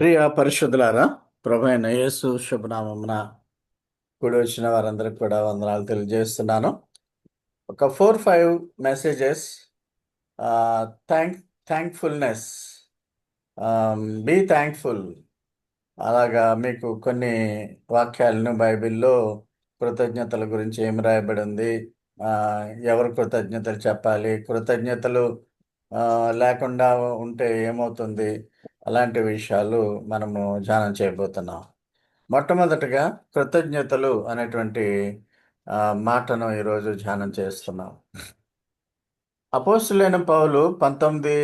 ప్రియ పరిశుద్ధులారా, ప్రభు అయిన యేసు శుభనామమున కూడి వచ్చిన వారందరికి కూడా వందనాలు తెలియజేస్తున్నాను. ఒక 4, 5 messages. Thank thankfulness, be thankful. అలాగా మీకు కొన్ని వాక్యాలను బైబిల్లో కృతజ్ఞతల గురించి ఏమి రాయబడి ఉంది, ఎవరు కృతజ్ఞతలు చెప్పాలి, కృతజ్ఞతలు లేకుండా ఉంటే ఏమవుతుంది, అలాంటి విషయాలు మనము ధ్యానం చేయబోతున్నాం. మొట్టమొదటగా కృతజ్ఞతలు అనేటువంటి మాటను ఈరోజు ధ్యానం చేస్తున్నాం. అపోస్తులైన పౌలు 19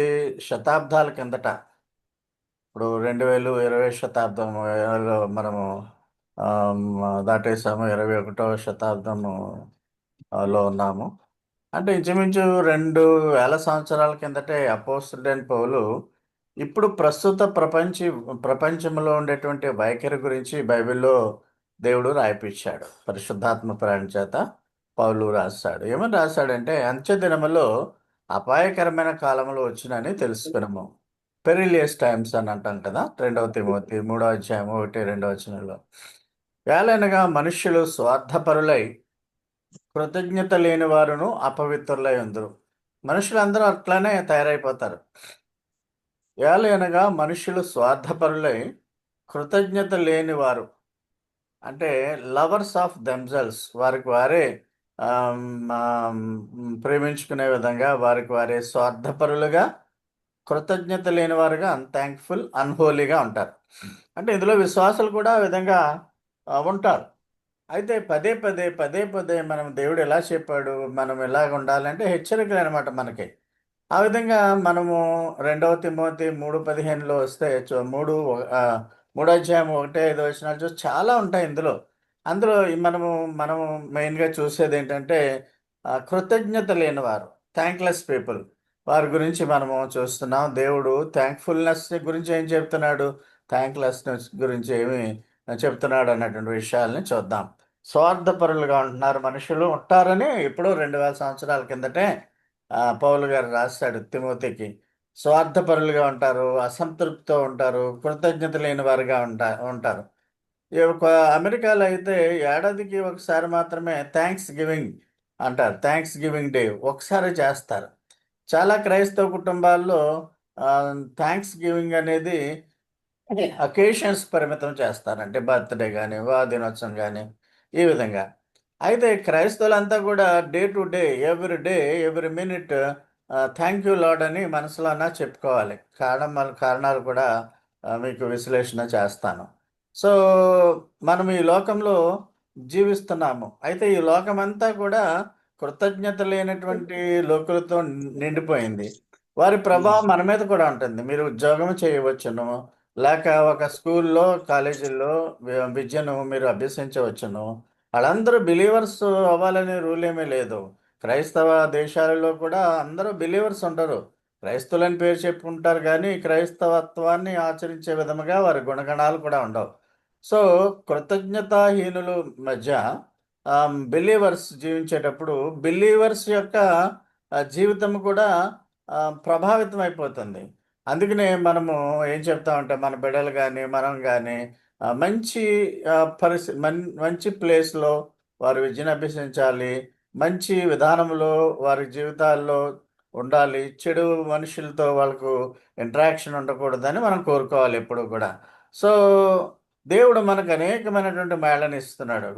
శతాబ్దాల కిందట, ఇప్పుడు 2020 శతాబ్దంలో మనము దాటేసాము, 21వ శతాబ్దము లో ఉన్నాము. అంటే ఇంచుమించు 2000 సంవత్సరాల కిందటే అపోస్తులైన పౌలు ఇప్పుడు ప్రస్తుత ప్రపంచంలో ఉండేటువంటి వైఖరి గురించి బైబిల్లో దేవుడు రాయిపించాడు. పరిశుద్ధాత్మ ప్రేరణ చేత పౌలు రాశాడు. ఏమని రాశాడంటే, అంత్య దినములో అపాయకరమైన కాలంలో వచ్చినని తెలుసుకున్నాము. పెరిలియస్ టైమ్స్ అని అంటాం కదా. 2వ తిమోతి 3వ అధ్యాయం 1-2 వచనంలో, ఏలైనగా మనుష్యులు స్వార్థపరులై కృతజ్ఞత లేని వారును అపవిత్రులై ఉందరు. మనుషులందరూ అట్లానే తయారైపోతారు. ఏలయనగా మనుషులు స్వార్థపరులై కృతజ్ఞత లేని వారు, అంటే లవర్స్ ఆఫ్ దెమ్సెల్స్, వారికి వారే ప్రేమించుకునే విధంగా వారికి వారే స్వార్థపరులుగా, కృతజ్ఞత లేని వారుగా, అన్థ్యాంక్ఫుల్, అన్హోలీగా ఉంటారు. అంటే ఇందులో విశ్వాసులు కూడా ఆ విధంగా ఉంటారు. అయితే పదే పదే పదే పదే మనం దేవుడు ఎలా చెప్పాడు, మనం ఎలాగ ఉండాలంటే హెచ్చరికలు అనమాట మనకి. ఆ విధంగా మనము 2వ తిమోతి 3:15లో వస్తే మూడో అధ్యాయం 1-5 వచనాలు చూసి చాలా ఉంటాయి ఇందులో. అందులో మనము మెయిన్‌గా చూసేది ఏంటంటే, కృతజ్ఞత లేనివారు, థాంక్‌లెస్ పీపుల్, వారి గురించి మనము చూస్తున్నాం. దేవుడు థాంక్‌ఫుల్‌నెస్ గురించి ఏం చెప్తున్నాడు, థాంక్‌లెస్‌నెస్ గురించి ఏమి చెప్తున్నాడు అన్నటువంటి విషయాల్ని చూద్దాం. స్వార్థపరులుగా ఉంటున్నారు మనుషులు, ఉంటారని ఎప్పుడో 2000 సంవత్సరాల కిందటే పౌలు గారు రాశాడు తిమోతికి. స్వార్థపరులుగా ఉంటారు, అసంతృప్తితో ఉంటారు, కృతజ్ఞత లేని వారుగా ఉంటారు. ఈ ఒక అమెరికాలో అయితే ఏడాదికి ఒకసారి మాత్రమే థాంక్స్ గివింగ్ అంటారు. థాంక్స్ గివింగ్ డే ఒకసారే చేస్తారు. చాలా క్రైస్తవ కుటుంబాల్లో థాంక్స్ గివింగ్ అనేది అకేషన్స్ పరిమితం చేస్తారు. అంటే బర్త్‌డే గాని, వివాహ దినోత్సవం గాని, ఈ విధంగా. అయితే క్రైస్తవులంతా కూడా day to day, every day, every minute thank you lord అని మనసులోన చెప్పుకోవాలి. కారణాలు కూడా మీకు విశ్లేషణ చేస్తాను. సో, మనం ఈ లోకంలో జీవిస్తున్నాము. అయితే ఈ లోకమంతా కూడా కృతజ్ఞత లేనటువంటి లోకులతో నిండిపోయింది. వారి ప్రభావం మన మీద కూడా ఉంటుంది. మీరు ఉద్యోగం చేయవచ్చును, లేక ఒక స్కూల్లో, కాలేజీల్లో విద్యను మీరు అభ్యసించవచ్చును. ఆళ్ళందరూ బిలీవర్స్ అవ్వాలనే రూల్ ఏమీ లేదు. క్రైస్తవ దేశాలలో కూడా అందరూ బిలీవర్స్ ఉండరు. క్రైస్తవులని పేరు చెప్పుకుంటారు గానీ, క్రైస్తవత్వాన్ని ఆచరించే విధముగా వారి గుణగణాలు కూడా ఉండవు. సో, కృతజ్ఞతాహీనులు మధ్య బిలీవర్స్ జీవించేటప్పుడు, బిలీవర్స్ యొక్క జీవితం కూడా ప్రభావితం అయిపోతుంది. అందుకనే మనము ఏం చెప్తామంటే, మన బిడ్డలు గాని, మనం గాని మంచి మంచి ప్లేస్‌లో వారు విద్యను అభ్యసించాలి. మంచి విధానంలో వారి జీవితాల్లో ఉండాలి. చెడు మనుషులతో వాళ్ళకు ఇంటరాక్షన్ ఉండకూడదని మనం కోరుకోవాలి ఎప్పుడూ కూడా. సో, దేవుడు మనకు అనేకమైనటువంటి మేళను ఇస్తున్నాడు.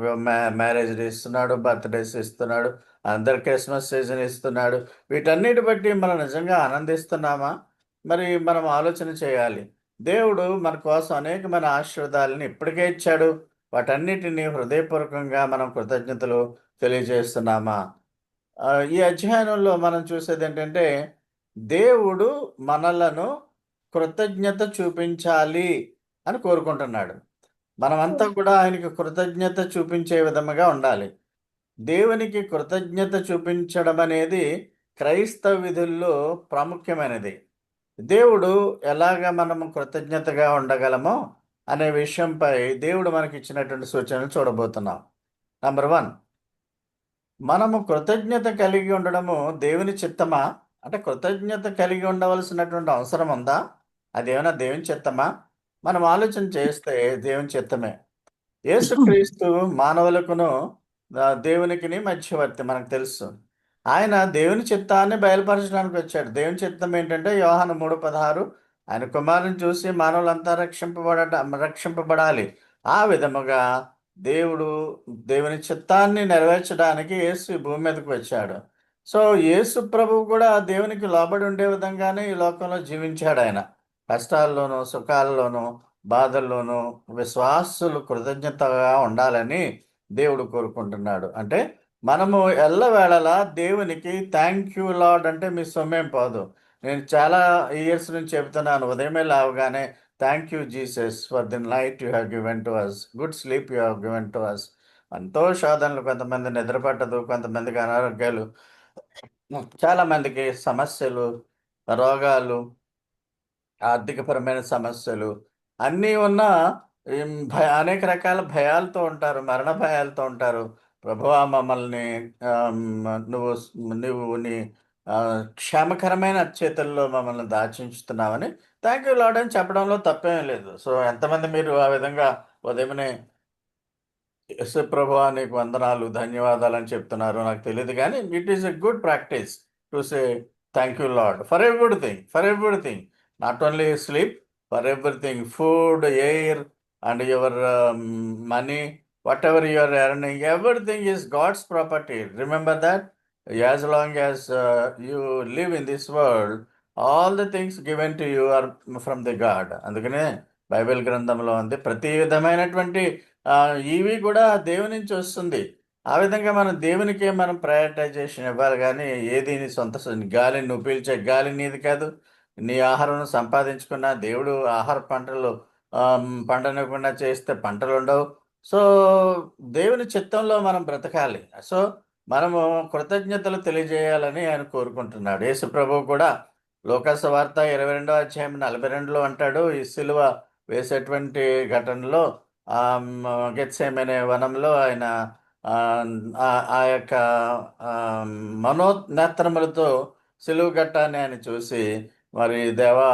మ్యారేజ్‌లు ఇస్తున్నాడు, బర్త్‌డేస్ ఇస్తున్నాడు, అందరు క్రిస్మస్ సీజన్ ఇస్తున్నాడు. వీటన్నిటి బట్టి మనం నిజంగా ఆనందిస్తున్నామా? మరి మనం ఆలోచన చేయాలి. దేవుడు మన కోసం అనేకమైన ఆశీర్వాదాలను ఇప్పటికే ఇచ్చాడు. వాటన్నిటిని హృదయపూర్వకంగా మనం కృతజ్ఞతలు తెలియజేస్తున్నామా? ఈ అధ్యయనంలో మనం చూసేదేంటంటే, దేవుడు మనలను కృతజ్ఞత చూపించాలి అని కోరుకుంటున్నాడు. మనమంతా కూడా ఆయనకి కృతజ్ఞత చూపించే విధముగా ఉండాలి. దేవునికి కృతజ్ఞత చూపించడం అనేది క్రైస్తవ విధుల్లో ప్రాముఖ్యమైనది. దేవుడు ఎలాగ మనము కృతజ్ఞతగా ఉండగలమో అనే విషయంపై దేవుడు మనకిచ్చినటువంటి సూచనలు చూడబోతున్నాం. నంబర్ 1, మనము కృతజ్ఞత కలిగి ఉండడము దేవుని చిత్తమా? అంటే కృతజ్ఞత కలిగి ఉండవలసినటువంటి అవసరం ఉందా? అదేమైనా దేవుని చిత్తమా? మనం ఆలోచన చేస్తే దేవుని చిత్తమే. యేసుక్రీస్తు మానవులకును దేవునికిని మధ్యవర్తి మనకు తెలుసు. ఆయన దేవుని చిత్తాన్ని బయలుపరచడానికి వచ్చాడు. దేవుని చిత్తం ఏంటంటే యోహాను 3:16 ఆయన కుమారుని చూసి మానవులంతా రక్షింపబడాలి. ఆ విధముగా దేవుడు దేవుని చిత్తాన్ని నెరవేర్చడానికి యేసు ఈ భూమి మీదకి వచ్చాడు. సో యేసు ప్రభువు కూడా దేవునికి లోబడి ఉండే విధంగానే ఈ లోకంలో జీవించాడు ఆయన. కష్టాల్లోనూ, సుఖాల్లోనూ, బాధల్లోనూ విశ్వాసులు కృతజ్ఞతగా ఉండాలని దేవుడు కోరుకుంటున్నాడు. అంటే మనము ఎల్లవేళలా దేవునికి థ్యాంక్ యూ లార్డ్ అంటే మీ సొమ్మేం పోదు. నేను చాలా ఇయర్స్ నుంచి చెబుతున్నాను. ఉదయమే లేవగానే thank you Jesus for the night you have given to us, good sleep you have given to us. ఎంతో శోధనలు, కొంతమంది నిద్ర పట్టదు, కొంతమందికి అనారోగ్యాలు, చాలా మందికి సమస్యలు, రోగాలు, ఆర్థికపరమైన సమస్యలు అన్నీ ఉన్న అనేక రకాల భయాలతో ఉంటారు. మరణ భయాలతో ఉంటారు. ప్రభువా మమ్మల్ని ఆమ్, నువ్వు నువ్వు నీ క్షేమకరమైన చేతుల్లో మమ్మల్ని దాచించుతున్నావని థ్యాంక్ యూ లార్డ్ అని చెప్పడంలో తప్పేం లేదు. సో ఎంతమంది మీరు ఆ విధంగా ఉదయమే యేసు ప్రభువా నీకు వందనాలు, ధన్యవాదాలు అని చెప్తున్నారు నాకు తెలియదు కానీ it is a good practice to say thank you Lord for everything, for everything, not only sleep, for everything, food, air and your money, whatever you are earning, everything is God's property. Remember that as long as you live in this world, all the things given to you are from the God. అందుకనే Bible గ్రంథంలో ఉంది ప్రతి విధమైనటువంటి ఇవి కూడా దేవుని నుంచి వస్తుంది. ఆ విధంగా మనం దేవునికే మనం ప్రయారిటైజేషన్ ఇవ్వాలి కానీ ఏది నీ సొంత గాలి, నువ్వు పీల్చే గాలి నీది కాదు. నీ ఆహారం సంపాదించుకున్న దేవుడు ఆహార పంటలు పండనివ్వకుండా చేస్తే పంటలు ఉండవు. సో దేవుని చిత్తంలో మనం బ్రతకాలి. సో మనము కృతజ్ఞతలు తెలియజేయాలని ఆయన కోరుకుంటున్నాడు. యేసు ప్రభువు కూడా లోకాసు వార్త 22:42 అంటాడు, ఈ సిలువ వేసేటువంటి ఘటనలో గెత్సేమనే వనంలో ఆయన ఆ యొక్క మనోనేత్రములతో సిలువ ఘట్టాన్ని ఆయన చూసి, మరి దేవా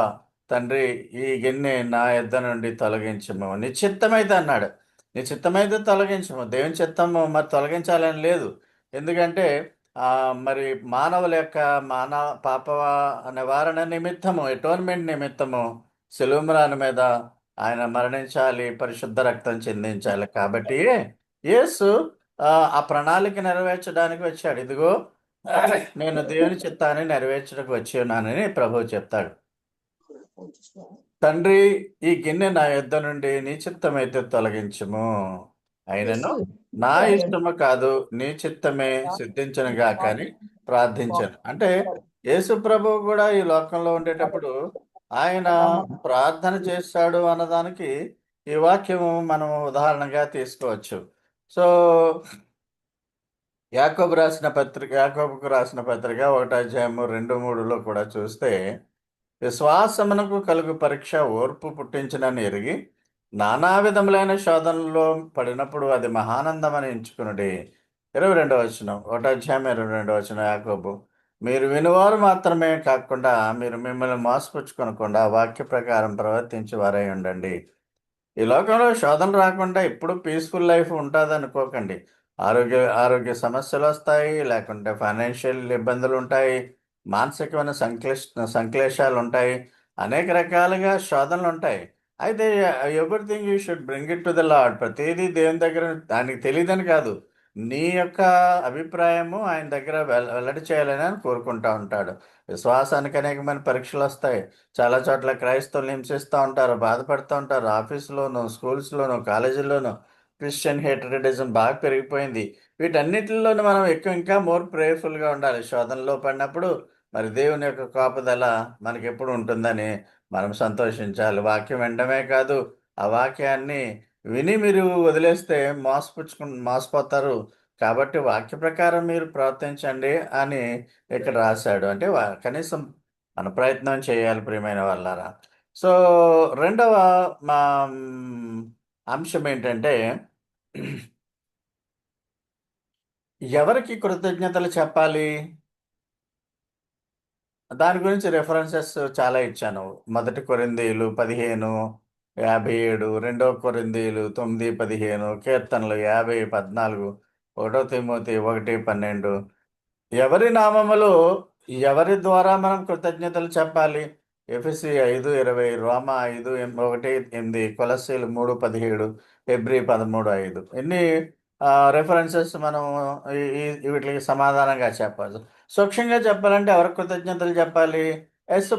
తండ్రి ఈ గిన్నె నా యొద్ద నుండి తొలగించము, నీ చిత్తమైతే అన్నాడు. నీ చిత్తమైతే తొలగించము. దేవుని చిత్తము మరి తొలగించాలని లేదు. ఎందుకంటే మరి మానవుల యొక్క పాప నివారణ నిమిత్తము, ఎటోన్మెంట్ నిమిత్తము సిలువ మీద ఆయన మరణించాలి, పరిశుద్ధ రక్తం చెందించాలి. కాబట్టి యేసు ఆ ప్రణాళిక నెరవేర్చడానికి వచ్చాడు. ఇదిగో నేను దేవుని చిత్తాన్ని నెరవేర్చడానికి వచ్చి ఉన్నానని ప్రభువు చెప్తాడు. తండ్రి ఈ గిన్నె నా యొద్ద నుండి నీ చిత్తమైతే తొలగించుము, అయినను నా ఇష్టము కాదు నీ చిత్తమే సిద్ధించను గాక అని ప్రార్థించాను. అంటే యేసు ప్రభువు కూడా ఈ లోకంలో ఉండేటప్పుడు ఆయన ప్రార్థన చేశాడు అన్నదానికి ఈ వాక్యము మనం ఉదాహరణగా తీసుకోవచ్చు. సో యాకోబుకు రాసిన పత్రిక 1:2-3 కూడా చూస్తే, విశ్వాసమునకు కలుగు పరీక్ష ఓర్పు పుట్టించునని ఎరిగి నానా విధములైన శోధనల్లో పడినప్పుడు అది మహానందమని ఎంచుకునుడి. 22వ వచనం, 1:22 యాకోబు, మీరు వినువారు మాత్రమే కాకుండా మీరు మిమ్మల్ని మోసపుచ్చుకొనకుండా వాక్య ప్రకారం ప్రవర్తించి వారై ఉండండి. ఈ లోకంలో శోధన రాకుండా ఎప్పుడు పీస్ఫుల్ లైఫ్ ఉంటుంది అనుకోకండి. ఆరోగ్య ఆరోగ్య సమస్యలు వస్తాయి, లేకుంటే ఫైనాన్షియల్ ఇబ్బందులు ఉంటాయి, మానసికమైన సంక్లేశాలు ఉంటాయి, అనేక రకాలుగా శోధనలు ఉంటాయి. అయితే everything you should bring it to the lord. ప్రతిదీ దేవుని దగ్గర, ఆయనకి తెలియదని కాదు, నీ యొక్క అభిప్రాయము ఆయన దగ్గర వెల్లడి చేయాలని ఆయన కోరుకుంటా ఉంటాడు. విశ్వాసానికి అనేకమైన పరీక్షలు వస్తాయి. చాలా చోట్ల క్రైస్తవులు హింసిస్తూ ఉంటారు, బాధపడుతూ ఉంటారు. ఆఫీసులోను, స్కూల్స్లోను, కాలేజీల్లోను క్రిస్టియన్ హేట్రెడిజం బాగా పెరిగిపోయింది. వీటన్నిటిలోనూ మనం ఇంకా మోర్ ప్రేయర్ఫుల్గా ఉండాలి. శోధనలో పడినప్పుడు మరి దేవుని యొక్క కాపుదల మనకి ఎప్పుడు ఉంటుందని మనం సంతోషించాలి. వాక్యం వినడమే కాదు, ఆ వాక్యాన్ని విని మీరు వదిలేస్తే మోసపోతారు. కాబట్టి వాక్య ప్రకారం మీరు ప్రవర్తించండి అని ఇక్కడ రాశాడు. అంటే కనీసం మన ప్రయత్నం చేయాలి ప్రియమైన వాళ్ళారా. సో రెండవ మా అంశం ఏంటంటే, ఎవరికి కృతజ్ఞతలు చెప్పాలి? దాని గురించి రెఫరెన్సెస్ చాలా ఇచ్చాను. 1 కొరింథీయులు 15, 57, 2 కొరింథీయులు 9:15, కీర్తనలు 50:14, 1 తిమోతి 1:12. ఎవరి నామములో ఎవరి ద్వారా మనం కృతజ్ఞతలు చెప్పాలి? ఎఫెసీ 5:20, రోమా 5:1-8, కొలస్సీలు 3:17, హెబ్రీ 13:5. ఎన్ని రెఫరెన్సెస్ మనం వీటికి సమాధానంగా చెప్పాలి. సూక్ష్మంగా చెప్పాలంటే ఎవరికి కృతజ్ఞతలు చెప్పాలి? యేసు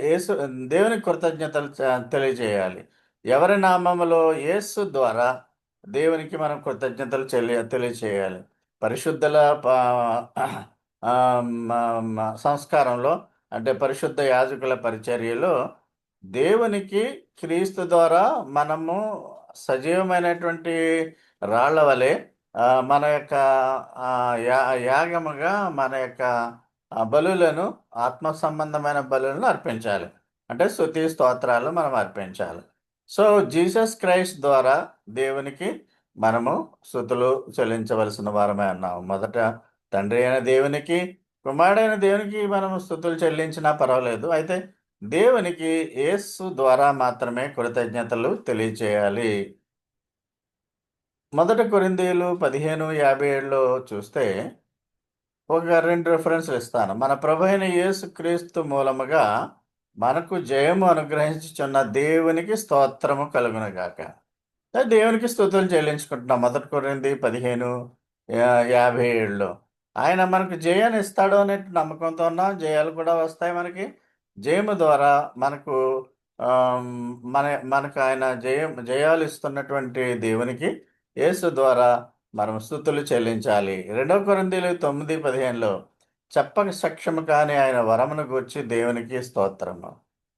యేసు దేవునికి కృతజ్ఞతలు తెలియజేయాలి. ఎవరి నామములో యేసు ద్వారా దేవునికి మనం కృతజ్ఞతలు తెలియచేయాలి. పరిశుద్ధుల సంస్కారంలో, అంటే పరిశుద్ధ యాజకుల పరిచర్యలో దేవునికి క్రీస్తు ద్వారా మనము సజీవమైనటువంటి రాళ్ల వలె మన యొక్క యాగముగా మన యొక్క బలులను, ఆత్మ సంబంధమైన బలులను అర్పించాలి. అంటే స్తుతి స్తోత్రాలు మనం అర్పించాలి. సో జీసస్ క్రైస్ట్ ద్వారా దేవునికి మనము స్తుతులు చెల్లించవలసిన వారమే అన్నాము. మొదట తండ్రి అయిన దేవునికి, కుమారుడైన దేవునికి మనము స్తుతులు చెల్లించినా పర్వాలేదు. అయితే దేవునికి యేసు ద్వారా మాత్రమే కృతజ్ఞతలు తెలియచేయాలి. మొదటి కొరింథీయులు 15:57లో చూస్తే ఒక 2 రిఫరెన్స్‌లు ఇస్తాను. మన ప్రభువైన యేసుక్రీస్తు మూలముగా మనకు జయము అనుగ్రహించుచున్న దేవునికి స్తోత్రము కలుగునుగాక. దేవునికి స్తుతులు చెల్లించుకుంటున్నాం. మొదటి కొరింథీ 15:57లో ఆయన మనకు జయాన్ని ఇస్తాడు అనే నమ్మకంతో ఉన్నాం. జయాలు కూడా వస్తాయి మనకి. జయము ద్వారా మనకు మనకు ఆయన జయాలు ఇస్తున్నటువంటి దేవునికి యేసు ద్వారా మనం స్తుతులు చెల్లించాలి. 2 కొరింథీయులు 9:15లో చెప్పక సఖ్యము కాని ఆయన వరమును గూర్చి దేవునికి స్తోత్రము.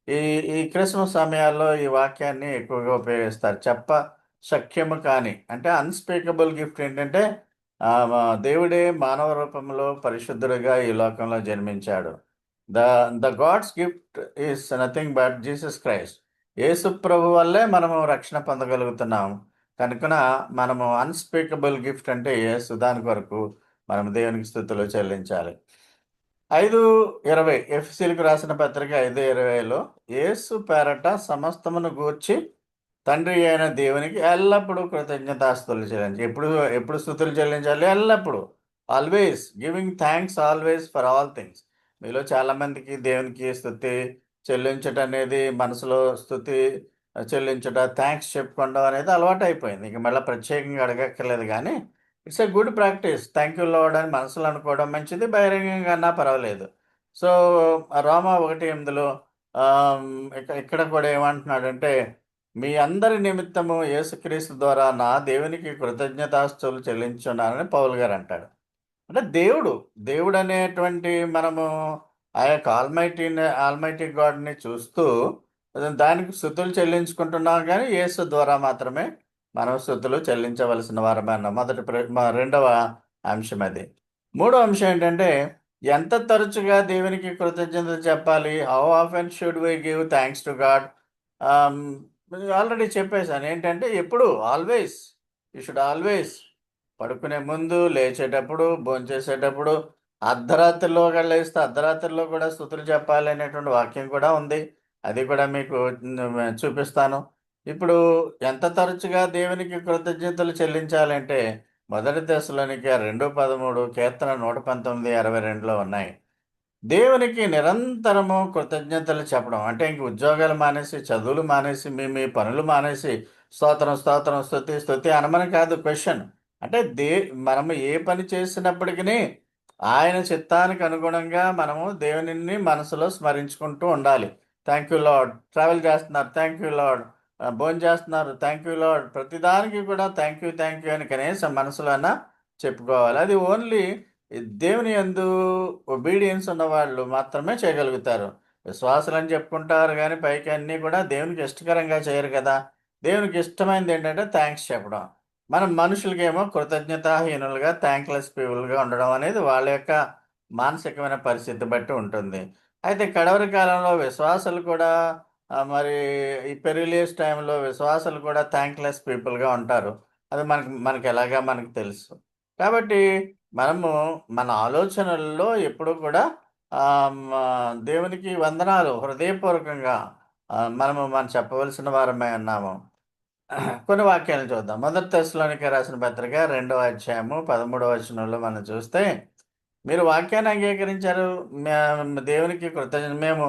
ఈ ఈ క్రిస్మస్ సమయాల్లో ఈ వాక్యాన్ని ఎక్కువగా ఉపయోగిస్తారు. శక్యము కాని అంటే అన్‌స్పీకబుల్ గిఫ్ట్ ఏంటంటే దేవుడే మానవ రూపంలో పరిశుద్ధుడిగా ఈ లోకంలో జన్మించాడు. The the God's gift is nothing but Jesus Christ. Yesu ప్రభు వల్లే మనము రక్షణ పొందగలుగుతున్నాం. కనుకన మనము అన్‌స్పీకబుల్ గిఫ్ట్ అంటే యేసు, దాని కొరకు మనం దేవునికి స్తుతులు చెల్లించాలి. 5:20 ఎఫెసీయులకు రాసిన పత్రిక 5:20లో యేసు పేరట సమస్తమును గూర్చి తండ్రి అయిన దేవునికి ఎల్లప్పుడూ కృతజ్ఞతాస్తుతులు చెల్లించాలి. ఎప్పుడు స్తుతులు చెల్లించాలి? ఎల్లప్పుడూ. Always giving thanks always for all things. మీలో చాలామందికి దేవునికి స్తుతి చెల్లించటం అనేది, మనసులో స్తుతి చెల్లించట, థాంక్స్ చెప్పుకోవడం అనేది అలవాటైపోయింది. ఇంక మళ్ళీ ప్రత్యేకంగా అడగక్కర్లేదు కానీ it's a good practice. Thank you lord అని మనసులో అనుకోవడం మంచిది. బహిరంగంగా అన్నా పర్వాలేదు. సో రోమా 1:8లో ఇక్కడ కూడా ఏమంటున్నాడంటే, మీ అందరి నిమిత్తము యేసుక్రీస్తు ద్వారా నా దేవునికి కృతజ్ఞతాస్తుతులు చెల్లించున్నానని పౌలు గారు అంటాడు. అంటే దేవుడు అనేటువంటి మనము ఆ యొక్క ఆల్మైటీ గాడ్ని చూస్తూ దానికి స్తుతులు చెల్లించుకుంటున్నాం. కానీ యేసు ద్వారా మాత్రమే మనం స్తుతులు చెల్లించవలసిన వారమే అన్నాం. రెండవ అంశం అది. మూడో అంశం ఏంటంటే, ఎంత తరచుగా దేవునికి కృతజ్ఞతలు చెప్పాలి? How often should we give thanks to God? Already చెప్పేశాను. ఏంటంటే ఎప్పుడు ఆల్వేస్, యూ షుడ్ ఆల్వేస్ పడుకునే ముందు, లేచేటప్పుడు, భోంచేసేటప్పుడు, అర్ధరాత్రిలో లేస్తే అర్ధరాత్రిలో కూడా స్తుతులు చెప్పాలి అనేటువంటి వాక్యం కూడా ఉంది. అది కూడా మీకు చూపిస్తాను. ఇప్పుడు ఎంత తరచుగా దేవునికి కృతజ్ఞతలు చెల్లించాలంటే మొదటి దశలోనికి 2:13, కీర్తన 119:62లో ఉన్నాయి. దేవునికి నిరంతరము కృతజ్ఞతలు చెప్పడం. అంటే ఇంక ఉద్యోగాలు మానేసి, చదువులు మానేసి, మీ పనులు మానేసి స్తోత్రం, స్తోత్రం, స్తుతి, స్తుతి అనమని కాదు క్వెషన్. అంటే మనము ఏ పని చేసినప్పటికినీ ఆయన చిత్తానికి అనుగుణంగా మనము దేవునిని మనసులో స్మరించుకుంటూ ఉండాలి. Thank you Lord. ట్రావెల్ చేస్తున్నారు, థ్యాంక్ యూ లార్డ్. భోంచేస్తున్నారు, థ్యాంక్ యూ లార్డ్. ప్రతిదానికి కూడా థ్యాంక్ యూ అని కనీసం మనసులోన చెప్పుకోవాలి. అది ఓన్లీ దేవుని యందు ఒబీడియన్స్ ఉన్నవాళ్ళు మాత్రమే చేయగలుగుతారు. విశ్వాసులని చెప్పుకుంటారు గానీ పైకి అన్నీ కూడా దేవునికి ఇష్టకరంగా చేయరు కదా! దేవునికి ఇష్టమైనది ఏంటంటే థాంక్స్ చెప్పడం. మనం మనుషులకేమో కృతజ్ఞతాహీనులుగా, థాంక్‌లెస్ పీపుల్‌గా ఉండడం అనేది వాళ్ళ యొక్క మానసికమైన పరిస్థితి బట్టి ఉంటుంది. అయితే కడవరి కాలంలో విశ్వాసులు కూడా మరి ఈ పెరిలియస్ టైంలో విశ్వాసులు కూడా థాంక్‌లెస్ పీపుల్‌గా ఉంటారు. అది మనకెలాగా మనకు తెలుసు. కాబట్టి మనము మన ఆలోచనల్లో ఎప్పుడూ కూడా దేవునికి వందనాలు హృదయపూర్వకంగా మనం చెప్పవలసిన వారమై ఉన్నాము. కొన్ని వాక్యాలను చూద్దాం. మొదటి తెస్సలోనికే రాసిన పత్రిక 2వ అధ్యాయము 13వ వచనంలో మనం చూస్తే, మీరు వాక్యాన్ని అంగీకరించారు. దేవునికి మేము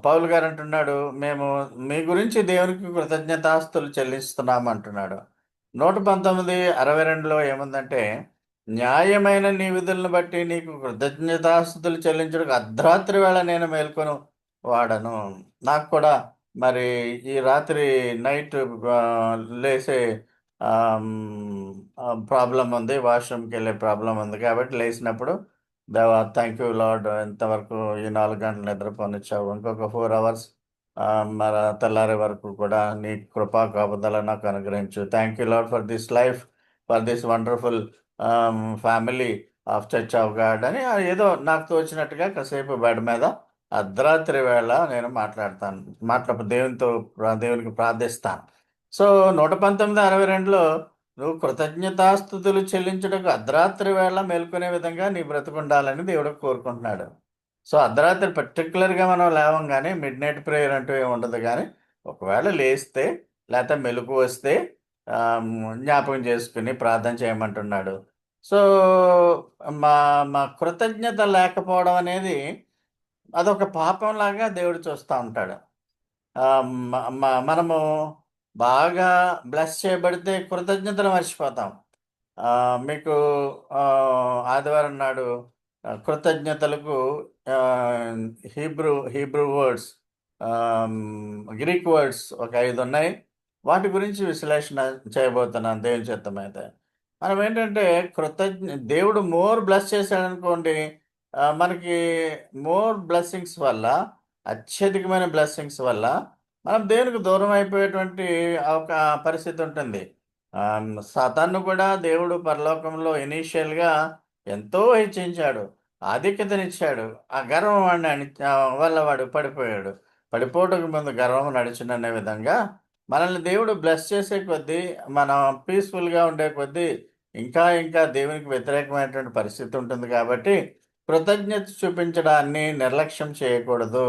పౌలు గారు అంటున్నాడు, మేము మీ గురించి దేవునికి కృతజ్ఞతాస్తులు చెల్లిస్తున్నాము అంటున్నాడు. 119:62లో ఏముందంటే, న్యాయమైన నీ విధులను బట్టి నీకు కృతజ్ఞతాస్తుతులు చెల్లించుటకు అర్ధరాత్రి వేళ నేను మేల్కొని వాడను. నాకు కూడా మరి ఈ రాత్రి నైట్ లేసే ప్రాబ్లం ఉంది. వాష్‌రూమ్‌కెళ్ళే ప్రాబ్లమ్ ఉంది కాబట్టి లేసినప్పుడు దేవా! థాంక్ యూ లార్డ్ ఇంతవరకు ఈ 4 గంటలు నిద్రపోనిచ్చావు. ఇంకొక 4 అవర్స్ మరి తెల్లారే వరకు కూడా నీ కృపా కాపుదల నాకు అనుగ్రహించు. Thank you Lord for this life, for this wonderful family of church of God అని ఏదో నాకు తోచినట్టుగా కాసేపు బెడ్ మీద అర్ధరాత్రి వేళ నేను మాట్లాడతాను. దేవునికి ప్రార్థిస్తాను. సో, 119:62లో నువ్వు కృతజ్ఞతాస్తుతులు చెల్లించుటకు అర్ధరాత్రి వేళ మేల్కొనే విధంగా నీ బ్రతుకుండాలని దేవుడు కోరుకుంటున్నాడు. సో, అర్ధరాత్రి పర్టిక్యులర్‌గా మనం లేవంగానే మిడ్‌నైట్ ప్రేయర్ అంటూ ఏమి ఉండదు గానీ, ఒకవేళ లేస్తే లేతే మెలుకువ వస్తే జ్ఞాపకం చేసుకొని ప్రార్థన చేయమంటున్నాడు. సో, మా మా కృతజ్ఞత లేకపోవడం అనేది అదొక పాపంలాగా దేవుడు చూస్తా ఉంటాడు. ఆహ్, మ మ మనము బాగా బ్లెస్ చేయబడితే కృతజ్ఞతలు మర్చిపోతాం. మీకు ఆదివారం నాడు కృతజ్ఞతలకు ఆహ్, హీబ్రూ వర్డ్స్ గ్రీక్ వర్డ్స్ ఒక 5 ఉన్నాయి. వాటి గురించి విశ్లేషణ చేయబోతున్నాను దేవుని చిత్తమైతే. మనమేంటంటే దేవుడు మోర్ బ్లెస్ చేశాడనుకోండి, మనకి మోర్ బ్లెస్సింగ్స్ వల్ల, అత్యధికమైన బ్లెస్సింగ్స్ వల్ల మనం దేవునికి దూరం అయిపోయేటువంటి ఒక పరిస్థితి ఉంటుంది. సాతాన్ను కూడా దేవుడు పరలోకంలో ఇనీషియల్‌గా ఎంతో హెచ్చించాడు. ఆధిక్యతనిచ్చాడు. ఆ గర్వం వల్ల వాడు పడిపోయాడు. పడిపోవటకు ముందు గర్వం నడుచుననే విధంగా మనల్ని దేవుడు బ్లెస్ చేసే కొద్దీ, మనం పీస్‌ఫుల్‌గా ఉండే కొద్దీ ఇంకా ఇంకా దేవునికి వ్యతిరేకమైనటువంటి పరిస్థితి ఉంటుంది కాబట్టి, కృతజ్ఞత చూపించడాన్ని నిర్లక్ష్యం చేయకూడదు.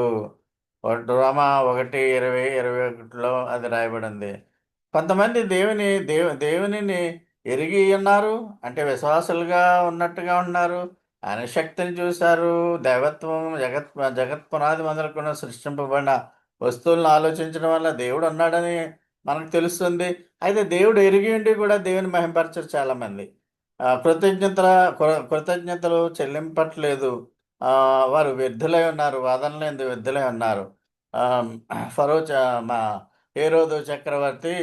రోమా 1:20, 21లో అది రాయబడింది. కొంతమంది దేవునిని ఎరిగి ఉన్నారు. అంటే విశ్వాసులుగా ఉన్నట్టుగా ఉన్నారు. ఆయన శక్తిని చూసారు. దైవత్వం జగత్ పునాది మొదలుకొని సృష్టింపబడిన వస్తువులను ఆలోచించడం వల్ల దేవుడు ఉన్నాడని మనకు తెలుస్తుంది. అయితే దేవుడు ఎరిగి ఉండి కూడా దేవుని మహిమపరచరు చాలామంది. కృతజ్ఞతలు చెల్లింపట్లేదు. వారు వ్యర్థులై ఉన్నారు. వాదనలేంది వ్యర్థులై ఉన్నారు. ఆహ్, ఫరో చ మా హేరోదు చక్రవర్తి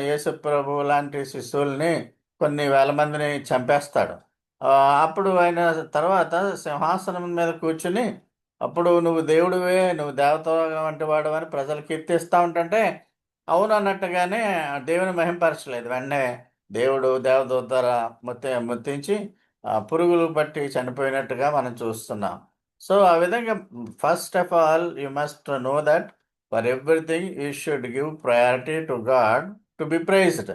యేసు ప్రభువు లాంటి శిశువుల్ని కొన్ని వేల మందిని చంపేస్తాడు. అప్పుడు ఆయన తర్వాత సింహాసనం మీద కూర్చొని, అప్పుడు నువ్వు దేవుడివే, నువ్వు దేవత వంటి వాడివని ప్రజలు కీర్తిస్తా ఉంటుంటే, అవును అన్నట్టుగానే దేవుని మహిమపరచలేదు. వెంటనే దేవుడు దేవదూత ద్వారా ముత్తించి పురుగులు పట్టి చనిపోయినట్టుగా మనం చూస్తున్నాం. సో, ఆ విధంగా first of all you must know that for everything you should give priority to God to be praised.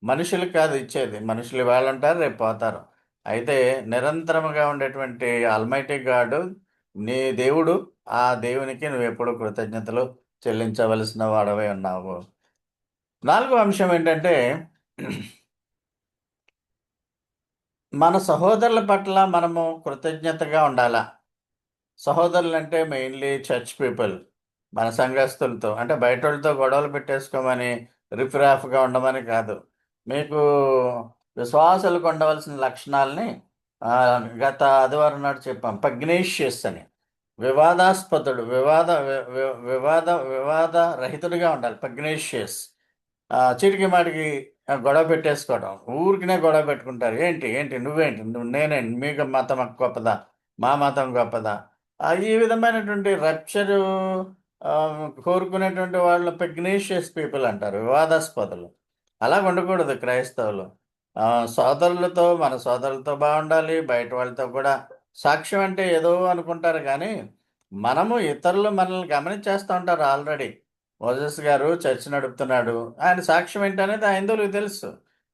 మనుషులకు కాదు ఇచ్చేది. మనుషులు ఇవాళ ఉంటారు, రేపు పోతారు. అయితే నిరంతరముగా ఉండేటువంటి ఆల్మైటీ గాడు నీ దేవుడు. ఆ దేవునికి నువ్వెప్పుడూ కృతజ్ఞతలు చెల్లించవలసిన వాడవై ఉన్నావు. 4వ అంశం ఏంటంటే, మన సహోదరుల పట్ల మనము కృతజ్ఞతగా ఉండాలా. సహోదరులంటే మెయిన్‌లీ చర్చ్ పీపుల్. మన సంఘస్థులతో. అంటే బయటోళ్ళతో గొడవలు పెట్టేసుకోమని, రిఫ్‌రాఫ్‌గా ఉండమని కాదు. మీకు విశ్వాసులకు ఉండవలసిన లక్షణాల్ని గత ఆదివారం నాడు చెప్పాం. పగ్నేషియస్ అని. వివాదాస్పదుడు. వివాద వి వి వివాద వివాద రహితుడిగా ఉండాలి. పగ్నేషియస్. చీటికి మాటికి గొడవ పెట్టేసుకోవడం. ఊరికనే గొడవ పెట్టుకుంటారు. ఏంటి? ఏంటి? నువ్వేంటి? నేనేంటి? మీకు మతం గొప్పదా? మా మతం గొప్పదా? ఈ విధమైనటువంటి రప్చరు కోరుకునేటువంటి వాళ్ళు పెగ్నేషియస్ పీపుల్ అంటారు. వివాదాస్పదులు. అలాగ ఉండకూడదు క్రైస్తవులు. మన సోదరులతో బాగుండాలి. బయట వాళ్ళతో కూడా సాక్ష్యం అంటే ఏదో అనుకుంటారు గానీ, మనము ఇతరులు మనల్ని గమనించేస్తా ఉంటారు ఆల్రెడీ. మోజెస్ గారు చర్చ్ నడుపుతున్నాడు. ఆయన సాక్ష్యం ఏంటనేది హైందువులకు తెలుసు.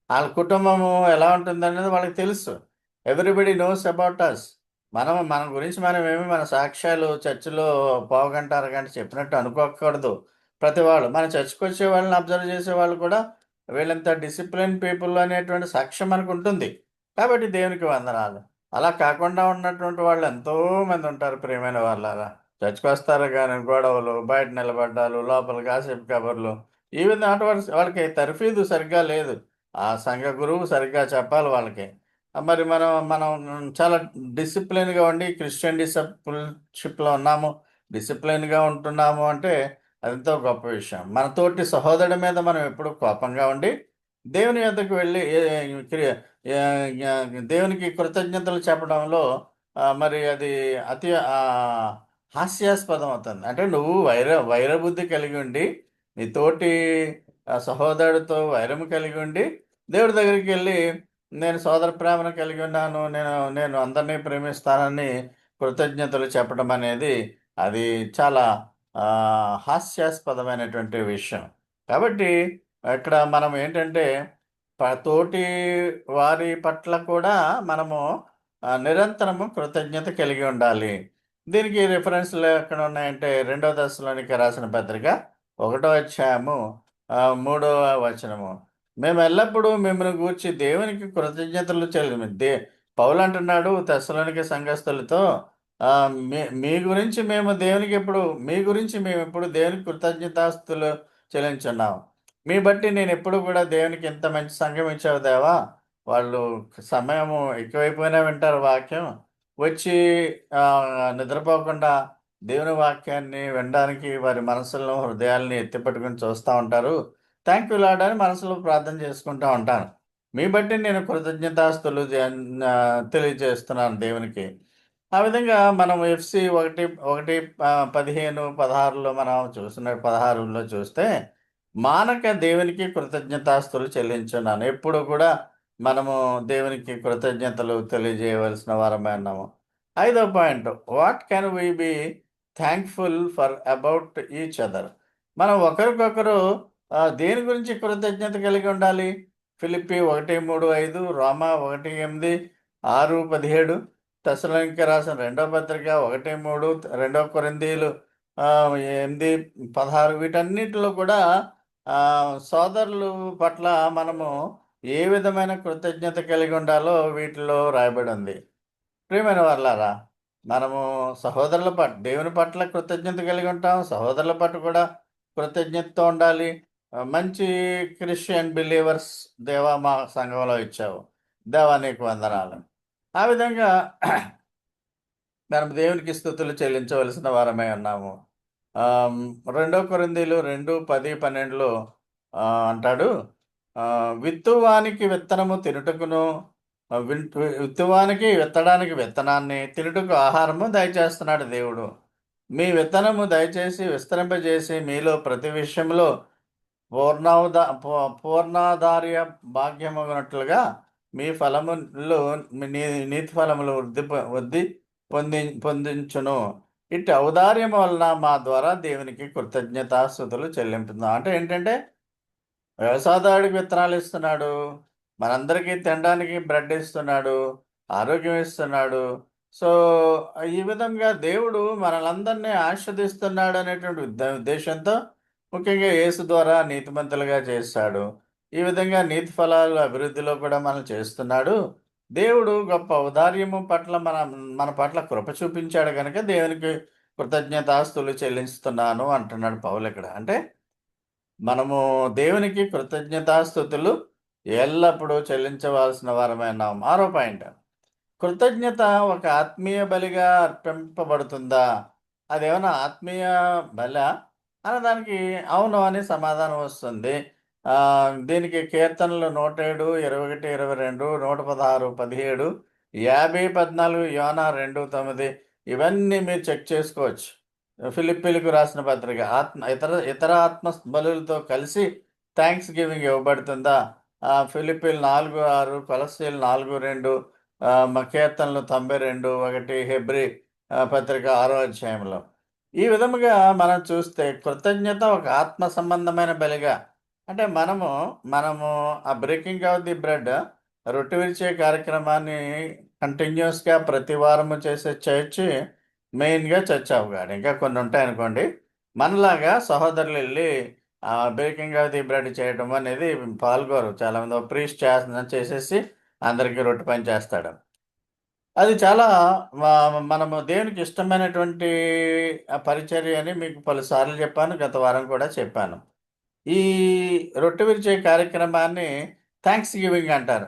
ఆళ్ళ కుటుంబము ఎలా ఉంటుందనేది వాళ్ళకి తెలుసు. Everybody knows about us. మన గురించి మనమేమి మన సాక్ష్యాలు చర్చిలో పావుగంట, అరగంట చెప్పినట్టు అనుకోకూడదు. ప్రతి వాళ్ళు మన చర్చ్‌కొచ్చే వాళ్ళని అబ్జర్వ్ చేసేవాళ్ళు కూడా వీళ్ళంత డిసిప్లిన్ పీపుల్ అనేటువంటి సాక్ష్యం మనకుంటుంది. కాబట్టి దేవునికి వందనాలు. అలా కాకుండా ఉన్నటువంటి వాళ్ళు ఎంతోమంది ఉంటారు ప్రియమైన వాళ్ళారా. చర్చ్‌కొస్తారు గానీ గొడవలు, బయట నిలబడ్డాలు, లోపల గాసిప్ కబుర్లు ఈ విధంగా వాళ్ళకి తర్ఫీదు సరిగ్గా లేదు. ఆ సంఘ గురువు సరిగ్గా చెప్పాలి వాళ్ళకి. మరి మనం చాలా డిసిప్లిన్‌గా ఉండి క్రిస్టియన్ డిసైపుల్‌షిప్‌లో ఉన్నాము. డిసిప్లిన్‌గా ఉంటున్నాము అంటే అదెంతో గొప్ప విషయం. మన తోటి సహోదరుడి మీద మనం ఎప్పుడూ కోపంగా ఉండి, దేవుని యొద్దకు వెళ్లి దేవునికి కృతజ్ఞతలు చెప్పడంలో మరి అది అతి హాస్యాస్పదం అవుతుంది. అంటే నువ్వు వైరబుద్ధి కలిగి ఉండి, నీ తోటి సహోదరుడితో వైరం కలిగి ఉండి, దేవుడి దగ్గరికెళ్లి నేను సోదర ప్రేమను కలిగి ఉన్నాను. నేను నేను అందరిని ప్రేమిస్తానని కృతజ్ఞతలు చెప్పడం అనేది అది చాలా హాస్యాస్పదమైనటువంటి విషయం. కాబట్టి ఇక్కడ మనం ఏంటంటే తోటి వారి పట్ల కూడా మనము నిరంతరము కృతజ్ఞత కలిగి ఉండాలి. దీనికి రిఫరెన్స్‌లు ఎక్కడ ఉన్నాయంటే రెండో దశలోనికి రాసిన పత్రిక ఒకటో అధ్యాయము మూడవ వచనము. మేమెల్లప్పుడూ మిమ్మల్ని గూర్చి దేవునికి కృతజ్ఞతలు పౌలంటున్నాడు తెస్సలోనిక సంఘస్థులతో మీ గురించి మీ గురించి మేమెప్పుడు దేవునికి కృతజ్ఞతాస్తుతులు చెల్లించున్నాం. మీ బట్టి నేనెప్పుడు గూడా దేవునికి ఇంత మంచి సంఘం ఇచ్చావు దేవా! వాళ్ళు సమయము ఎక్కువైపోయినా వింటారు వాక్యం. వచ్చి నిద్రపోకుండా దేవుని వాక్యాన్ని వినడానికి వారి మనసులను, హృదయాల్ని ఎత్తిపట్టుకొని చూస్తా ఉంటారు. థాంక్ యూ లార్డ్ అని మనసులో ప్రార్థన చేసుకుంటా ఉంటాను. మీ బట్టి నేను కృతజ్ఞతాస్తులు తెలియజేస్తున్నాను దేవునికి. ఆ విధంగా మనం ఎఫ్‌సి 15, 16లో మనం 16లో చూస్తే, మానక దేవునికి కృతజ్ఞతాస్తులు చెల్లించున్నాను. ఎప్పుడు కూడా మనము దేవునికి కృతజ్ఞతలు తెలియజేయవలసిన వారమే ఉన్నాము. ఐదో point what can we be thankful for about each other? మనం ఒకరికొకరు దేని గురించి కృతజ్ఞత కలిగి ఉండాలి? ఫిలిప్పి 1:3, 5, రోమా 1:8, 6:17, తెస్సలోనిక రాసిన రెండో పత్రిక 1:3, రెండో కొరింథీయులు 8, 16 వీటన్నిటిలో కూడా సోదరులు పట్ల మనము ఏ విధమైన కృతజ్ఞత కలిగి ఉండాలో వీటిలో రాయబడి ఉంది. ప్రియమైన వాళ్ళారా, మనము దేవుని పట్ల కృతజ్ఞత కలిగి ఉంటాం. సహోదరుల పట్ల కూడా కృతజ్ఞతతో ఉండాలి. మంచి క్రిస్టియన్ బిలీవర్స్ దేవా మా సంఘంలో ఇచ్చావు. దేవా నీకు వందనాలు. ఆ విధంగా మనం దేవునికి స్తుతులు చెల్లించవలసిన వారమై ఉన్నాము. రెండో కొరింథీయులు 2, 10, 12లో అంటాడు విత్తువానికి విత్తనము తినుటకును విత్తువానికి విత్తడానికి విత్తనాన్ని తినుటకు ఆహారము దయచేస్తున్నాడు దేవుడు. మీ విత్తనము దయచేసి విస్తరింపజేసి మీలో ప్రతి విషయంలో పూర్ణాధార్య భాగ్యమగునట్లుగా మీ ఫలములు నీతి ఫలములు వృద్ధి పొందించును. ఇట్టి ఔదార్యం వలన మా ద్వారా దేవునికి కృతజ్ఞతాస్తుతులు చెల్లింపుదాం. అంటే ఏంటంటే వ్యవసాయదారుడికి విత్తనాలు ఇస్తున్నాడు. మనందరికీ తినడానికి బ్రెడ్ ఇస్తున్నాడు. ఆరోగ్యం ఇస్తున్నాడు. సో, ఈ విధంగా దేవుడు మనలందరినీ ఆశీర్వదిస్తున్నాడు అనేటువంటి ఉద్దేశంతో ముఖ్యంగా యేసు ద్వారా నీతిమంతులుగా చేశాడు. ఈ విధంగా నీతి ఫలాలు అభివృద్ధిలో కూడా మనల్ని చేస్తున్నాడు. దేవుడు గొప్ప ఔదార్యము పట్ల మన పట్ల కృప చూపించాడు గనుక దేవునికి కృతజ్ఞతాస్తుతులు చెల్లిస్తున్నాను అంటున్నాడు పౌలిక్కడ. అంటే మనము దేవునికి కృతజ్ఞతాస్తుతులు ఎల్లప్పుడూ చెల్లించవలసిన వారమై ఉన్నాం. ఆరో పాయింట్ కృతజ్ఞత ఒక ఆత్మీయ బలిగా అర్పింపబడుతుందా? అదేమన్నా ఆత్మీయ బలా? అన్నదానికి అవును అని సమాధానం వస్తుంది. దీనికి కీర్తనలు 107, 21, 22, 116, 17, 50, 14, యోనా 2, 9 ఇవన్నీ మీరు చెక్ చేసుకోవచ్చు. ఫిలిప్పీలకు రాసిన పత్రిక ఇతర ఆత్మ బలులతో కలిసి థాంక్స్ గివింగ్ ఇవ్వబడుతుందా? ఫిలిప్పీలు 4, 6, కొలస్సీలు 4, 2, కీర్తనలు 92, 1, హెబ్రీ పత్రిక 6వ అధ్యాయంలో. ఈ విధముగా మనం చూస్తే కృతజ్ఞత ఒక ఆత్మ సంబంధమైన బలిగా అంటే మనము ఆ బ్రేకింగ్ ఆఫ్ ది బ్రెడ్ రొట్టె విరిచే కార్యక్రమాన్ని కంటిన్యూస్గా ప్రతి వారము చేసే చర్చ్ మెయిన్గా చర్చ్ ఆఫ్ గాడ్. ఇంకా కొన్ని ఉంటాయనుకోండి. మనలాగా సహోదరులు వెళ్ళి బేకింగ్ ఆఫ్ ది బ్రెడ్ చేయడం అనేది పాల్గొరు. చాలామంది ప్రీస్ట్ చేసేసి అందరికీ రొట్టె పని చేస్తాడు. అది చాలా మనము దేవునికి ఇష్టమైనటువంటి పరిచర్య అని మీకు పలుసార్లు చెప్పాను. గత వారం కూడా చెప్పాను. ఈ రొట్టె విరిచే కార్యక్రమాన్ని థాంక్స్ గివింగ్ అంటారు.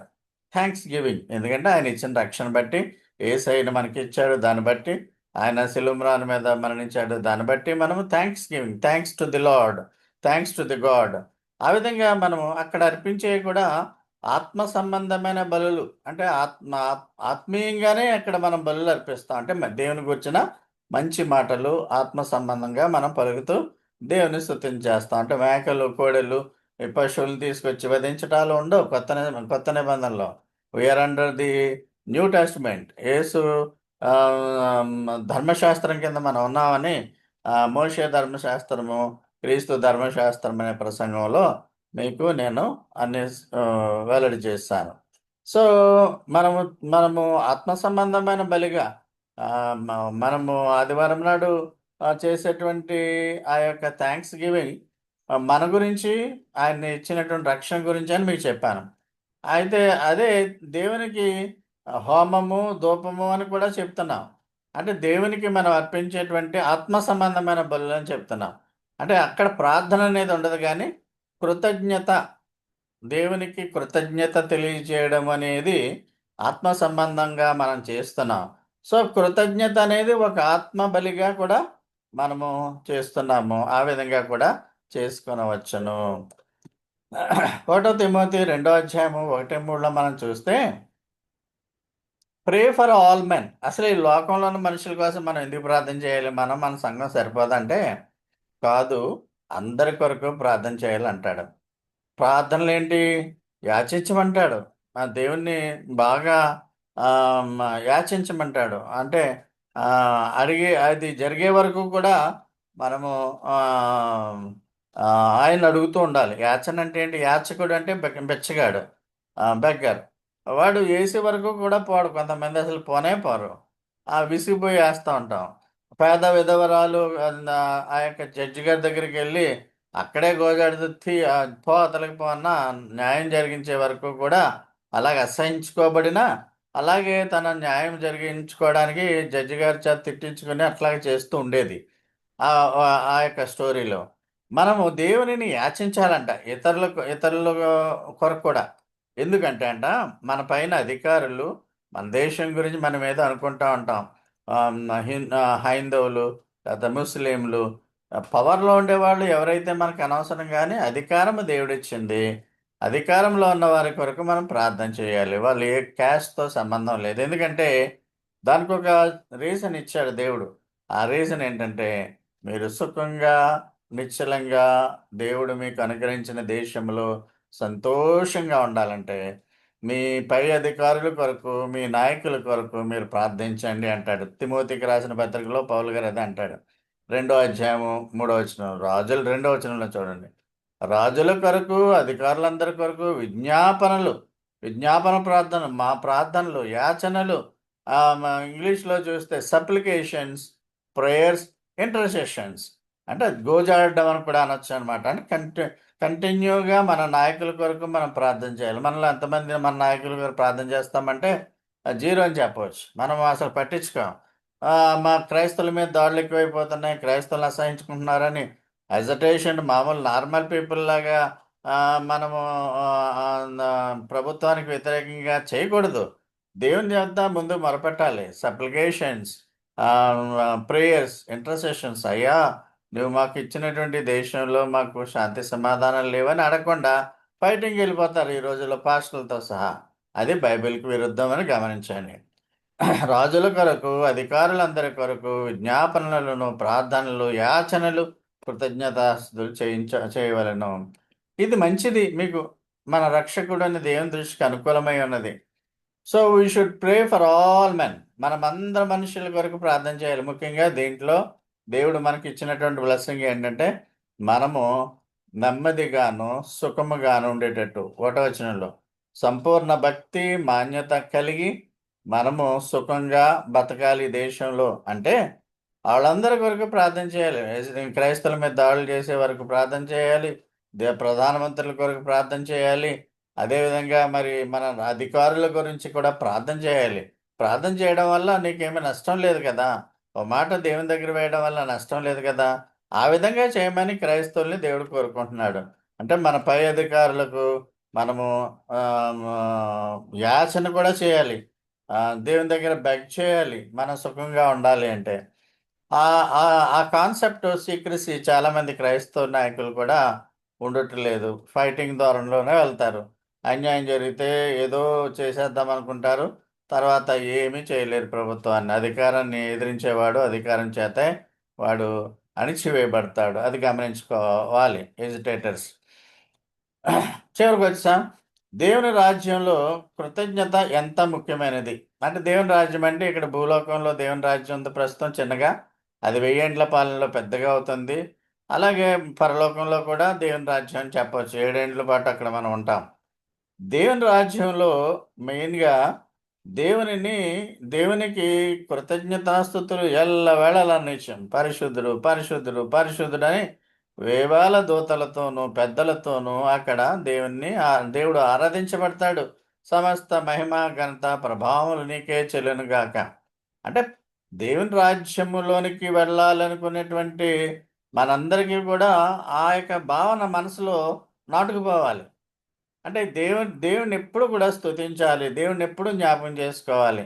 Thanks giving. ఎందుకంటే ఆయన ఇచ్చిన రక్షణ బట్టి, యేసయ్యను మనకిచ్చాడు. దాన్ని బట్టి ఆయన సిలువ మీద మరణించాడు. దాన్ని బట్టి మనము thanks giving. Thanks to the lord. Thanks to the God. ఆ విధంగా మనము అక్కడ అర్పించేవి కూడా ఆత్మ సంబంధమైన బలులు. అంటే ఆత్మీయంగానే అక్కడ మనం బలులు అర్పిస్తాం. అంటే దేవుని గూర్చిన మంచి మాటలు ఆత్మ సంబంధంగా మనం పలుకుతూ దేవుని స్తుతించేస్తాం. అంటే మేకలు, కోడెలు, ఈ పశువులను తీసుకొచ్చి వధించటాలు ఉండవు కొత్త నిబంధనలో. We are under the New Testament. Yesu ధర్మశాస్త్రం కింద మనం ఉన్నామని మోషే ధర్మశాస్త్రము, క్రీస్తు ధర్మశాస్త్రం అనే ప్రసంగంలో మీకు నేను అన్ని వెల్లడి చేశాను. సో, మనము మనము ఆత్మ సంబంధమైన బలిగా మనము ఆదివారం నాడు చేసేటువంటి ఆ యొక్క థాంక్స్ గివింగ్ మన గురించి, ఆయన ఇచ్చినటువంటి రక్షణ గురించి అని మీకు చెప్పాను. అయితే అదే దేవునికి హోమము, ధూపము అని కూడా చెప్తున్నాం. అంటే దేవునికి మనం అర్పించేటువంటి ఆత్మ సంబంధమైన బలులని చెప్తున్నాం. అంటే అక్కడ ప్రార్థన అనేది ఉండదు గానీ, కృతజ్ఞత, దేవునికి కృతజ్ఞత తెలియజేయడం అనేది ఆత్మ సంబంధంగా మనం చేస్తున్నాం. సో, కృతజ్ఞత అనేది ఒక ఆత్మ బలిగా కూడా మనము చేస్తున్నాము. ఆ విధంగా కూడా చేసుకొనవచ్చును. 1 తిమోతి 2 అధ్యాయము 1, 3లో మనం చూస్తే, ప్రే ఫర్ ఆల్ మెన్. అసలు ఈ లోకంలో ఉన్న మనుషుల కోసం మనం ఎందుకు ప్రార్థన చేయాలి? మన సంఘం సరిపోదంటే, కాదు, అందరి కొరకు ప్రార్థన చేయాలంటాడు. ప్రార్థనలేంటి? యాచించమంటాడు. ఆ దేవుణ్ణి బాగా యాచించమంటాడు. అంటే అడిగి అది జరిగే వరకు కూడా మనము ఆయన్ని అడుగుతూ ఉండాలి. యాచన అంటే ఏంటి? యాచకుడు అంటే బిచ్చగాడు. బెగ్గర్. వాడు ఏసే వరకు కూడా పోడు. కొంతమంది అసలు పోనే పోరు. విసిగిపోయి ఏస్తా ఉంటాం. పేద విధవరాలు ఆ యొక్క జడ్జి గారి దగ్గరికెళ్ళి అక్కడే గోజాడుతూ పో అవతలకి పో అన్న న్యాయం జరిగించే వరకు కూడా అలాగే అసహించుకోబడిన, అలాగే తన న్యాయం జరిగించుకోవడానికి జడ్జి గారి చేత తిట్టించుకొని అట్లాగే చేస్తూ ఉండేది. ఆ యొక్క స్టోరీలో. మనము దేవునిని యాచించాలంట. ఇతరుల కొరకు కూడా. ఎందుకంటే మన పైన అధికారులు మన దేశం గురించి మనం ఏదో అనుకుంటా ఉంటాం. హైందవులు, లేదా ముస్లింలు, పవర్‌లో ఉండేవాళ్ళు ఎవరైతే మనకు అనవసరం గానీ, అధికారము దేవుడిచ్చింది. అధికారంలో ఉన్న వారి కొరకు మనం ప్రార్థన చేయాలి. వాళ్ళు ఏ క్యాస్ట్‌తో సంబంధం లేదు. ఎందుకంటే దానికొక రీజన్ ఇచ్చాడు దేవుడు. ఆ రీజన్ ఏంటంటే, మీరు సుఖంగా, నిశ్చలంగా దేవుడు మీకు అనుగ్రహించిన దేశంలో సంతోషంగా ఉండాలంటే, మీ పై అధికారుల కొరకు, మీ నాయకుల కొరకు మీరు ప్రార్థించండి అంటాడు. తిమోతికి రాసిన పత్రికలో పౌలు గారు అదే అంటాడు. 2 అధ్యాయము 3 వచనం. రాజులు 2 వచనంలో చూడండి. రాజుల కొరకు, అధికారులందరి కొరకు విజ్ఞాపన ప్రార్థన, మా ప్రార్థనలు, యాచనలు, ఇంగ్లీష్‌లో చూస్తే సప్లికేషన్స్, ప్రేయర్స్, ఇంటర్సెషన్స్. అంటే గోజాడడం అని కూడా అనొచ్చనమాట. అంటే కంటిన్యూగా మన నాయకుల కొరకు మనం ప్రార్థన చేయాలి. మనలో ఎంతమంది మన నాయకుల కొరకు ప్రార్థన చేస్తామంటే జీరో అని చెప్పవచ్చు. మనం అసలు పట్టించుకోం. మా క్రైస్తవుల మీద దాడులు ఎక్కువైపోతున్నాయి, క్రైస్తవులను అసహించుకుంటున్నారని హెజిటేషన్, మామూలు నార్మల్ పీపుల్ లాగా మనము ప్రభుత్వానికి వ్యతిరేకంగా చేయకూడదు. దేవుని చెప్తా ముందు మొరపెట్టాలి. Supplications, prayers, intercessions. అయ్యా, నువ్వు మాకు ఇచ్చినటువంటి దేశంలో మాకు శాంతి సమాధానాలు లేవని అడగకుండా ఫైటింగ్‌కి వెళ్ళిపోతారు ఈ రోజుల్లో పాస్టర్లతో సహా. అది బైబిల్‌కి విరుద్ధం అని గమనించండి. రాజుల కొరకు, అధికారులందరి కొరకు విజ్ఞాపనలను, ప్రార్థనలు, యాచనలు, కృతజ్ఞతాస్తుతులు చేయవలెను. ఇది మంచిది మీకు. మన రక్షకుడైన దేవుని దృష్టికి అనుకూలమై ఉన్నది. So, we should pray for all men. మనమందరం మనుషుల కొరకు ప్రార్థన చేయాలి. ముఖ్యంగా దీంట్లో దేవుడు మనకిచ్చినటువంటి బ్లెస్సింగ్ ఏంటంటే, మనము నెమ్మదిగాను, సుఖముగాను ఉండేటట్టు. 1వ వచనంలో సంపూర్ణ భక్తి, మాన్యత కలిగి మనము సుఖంగా బతకాలి ఈ దేశంలో అంటే వాళ్ళందరి కొరకు ప్రార్థన చేయాలి. క్రైస్తవుల మీద దాడులు చేసే వరకు ప్రార్థన చేయాలి. ప్రధానమంత్రుల కొరకు ప్రార్థన చేయాలి. అదేవిధంగా మరి మన అధికారుల గురించి కూడా ప్రార్థన చేయాలి. ప్రార్థన చేయడం వల్ల నీకేమీ నష్టం లేదు కదా! ఓ మాట దేవుని దగ్గర వేయడం వల్ల నష్టం లేదు కదా! ఆ విధంగా చేయమని క్రైస్తవుల్ని దేవుడు కోరుకుంటున్నాడు. అంటే మన పై అధికారులకు మనము యాచన కూడా చేయాలి. దేవుని దగ్గర బెగ్ చేయాలి. మనం సుఖంగా ఉండాలి అంటే. ఆ కాన్సెప్ట్ సీక్రెసీ చాలామంది క్రైస్తవ నాయకులు కూడా ఉండట్లేదు. ఫైటింగ్ ధోరణిలోనే వెళ్తారు. అన్యాయం జరిగితే ఏదో చేసేద్దాం అనుకుంటారు. తర్వాత ఏమీ చేయలేరు ప్రభుత్వాన్ని. అధికారాన్ని ఎదిరించేవాడు అధికారం చేతే వాడు అణిచివేయబడతాడు. అది గమనించుకోవాలి ఎజిటేటర్స్. చివరికొచ్చేసాం. దేవుని రాజ్యంలో కృతజ్ఞత ఎంత ముఖ్యమైనది. అంటే దేవుని రాజ్యం అంటే ఇక్కడ భూలోకంలో దేవుని రాజ్యం ఉంది ప్రస్తుతం చిన్నగా. అది 1000 ఏండ్ల పాలనలో పెద్దగా అవుతుంది. అలాగే పరలోకంలో కూడా దేవుని రాజ్యం అని చెప్పొచ్చు. 7 ఏండ్ల పాటు అక్కడ మనం ఉంటాం. దేవుని రాజ్యంలో మెయిన్‌గా దేవునిని దేవునికి కృతజ్ఞతాస్తుతులు ఎల్లవేళలా నిత్యం పరిశుద్ధుడు, పరిశుద్ధుడు, పరిశుద్ధుడని వేవేల దూతలతోనూ, పెద్దలతోనూ అక్కడ దేవుడు ఆరాధించబడతాడు. సమస్త మహిమ, ఘనత, ప్రభావములు నీకే చెల్లునుగాక. అంటే దేవుని రాజ్యములోనికి వెళ్ళాలనుకునేటువంటి మనందరికీ కూడా ఆ యొక్క భావన మనసులో నాటుకుపోవాలి. అంటే దేవుడిని ఎప్పుడు కూడా స్తుతించాలి. దేవుడిని ఎప్పుడు జ్ఞాపకం చేసుకోవాలి.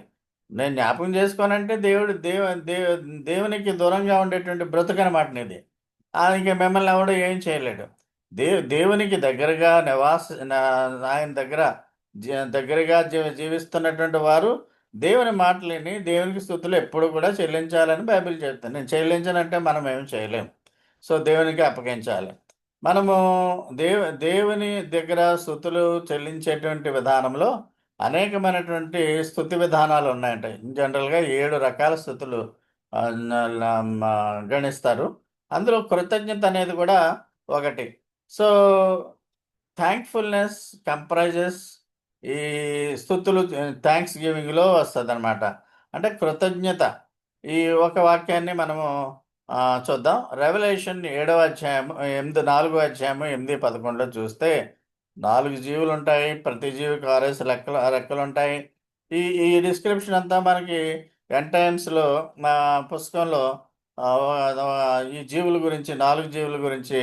నేను జ్ఞాపకం చేసుకోనంటే దేవుడు దేవు దేవు దేవునికి దూరంగా ఉండేటువంటి బ్రతుకనమాట నీది. ఇంక మిమ్మల్ని ఎవడు ఏం చేయలేడు. దేవునికి దగ్గరగా ఆయన దగ్గర దగ్గరగా జీవిస్తున్నటువంటి వారు దేవుని మాటలిని దేవునికి స్తుతులు ఎప్పుడు కూడా చెల్లించాలని బైబిల్ చెప్తుంది. నేను చెల్లించనంటే మనం ఏమి చేయలేం. సో, దేవునికి అప్పగించాలి. మనము దేవుని దగ్గర స్తుతులు చెల్లించేటువంటి విధానంలో అనేకమైనటువంటి స్తుతి విధానాలు ఉన్నాయంట. జనరల్‌గా 7 రకాల స్తుతులు ఆహ్, న ల మ గణిస్తారు. అందులో కృతజ్ఞత అనేది కూడా ఒకటి. సో, థాంక్‌ఫుల్‌నెస్ కంప్రైజెస్ ఈ స్థుతులు థాంక్స్ గివింగ్‌లో వస్తదనమాట. అంటే కృతజ్ఞత. ఈ ఒక వాక్యాన్ని మనము చూద్దాం. రెవల్యూషన్ 7వ అధ్యాయము 4వ అధ్యాయము 8, 11లో చూస్తే 4 జీవులుంటాయి. ప్రతి జీవికి 6 రెక్కలుంటాయి. ఈ ఈ డిస్క్రిప్షన్ అంతా మనకి ఎండ్ టైమ్స్‌లో పుస్తకంలో ఈ జీవుల గురించి 4 జీవుల గురించి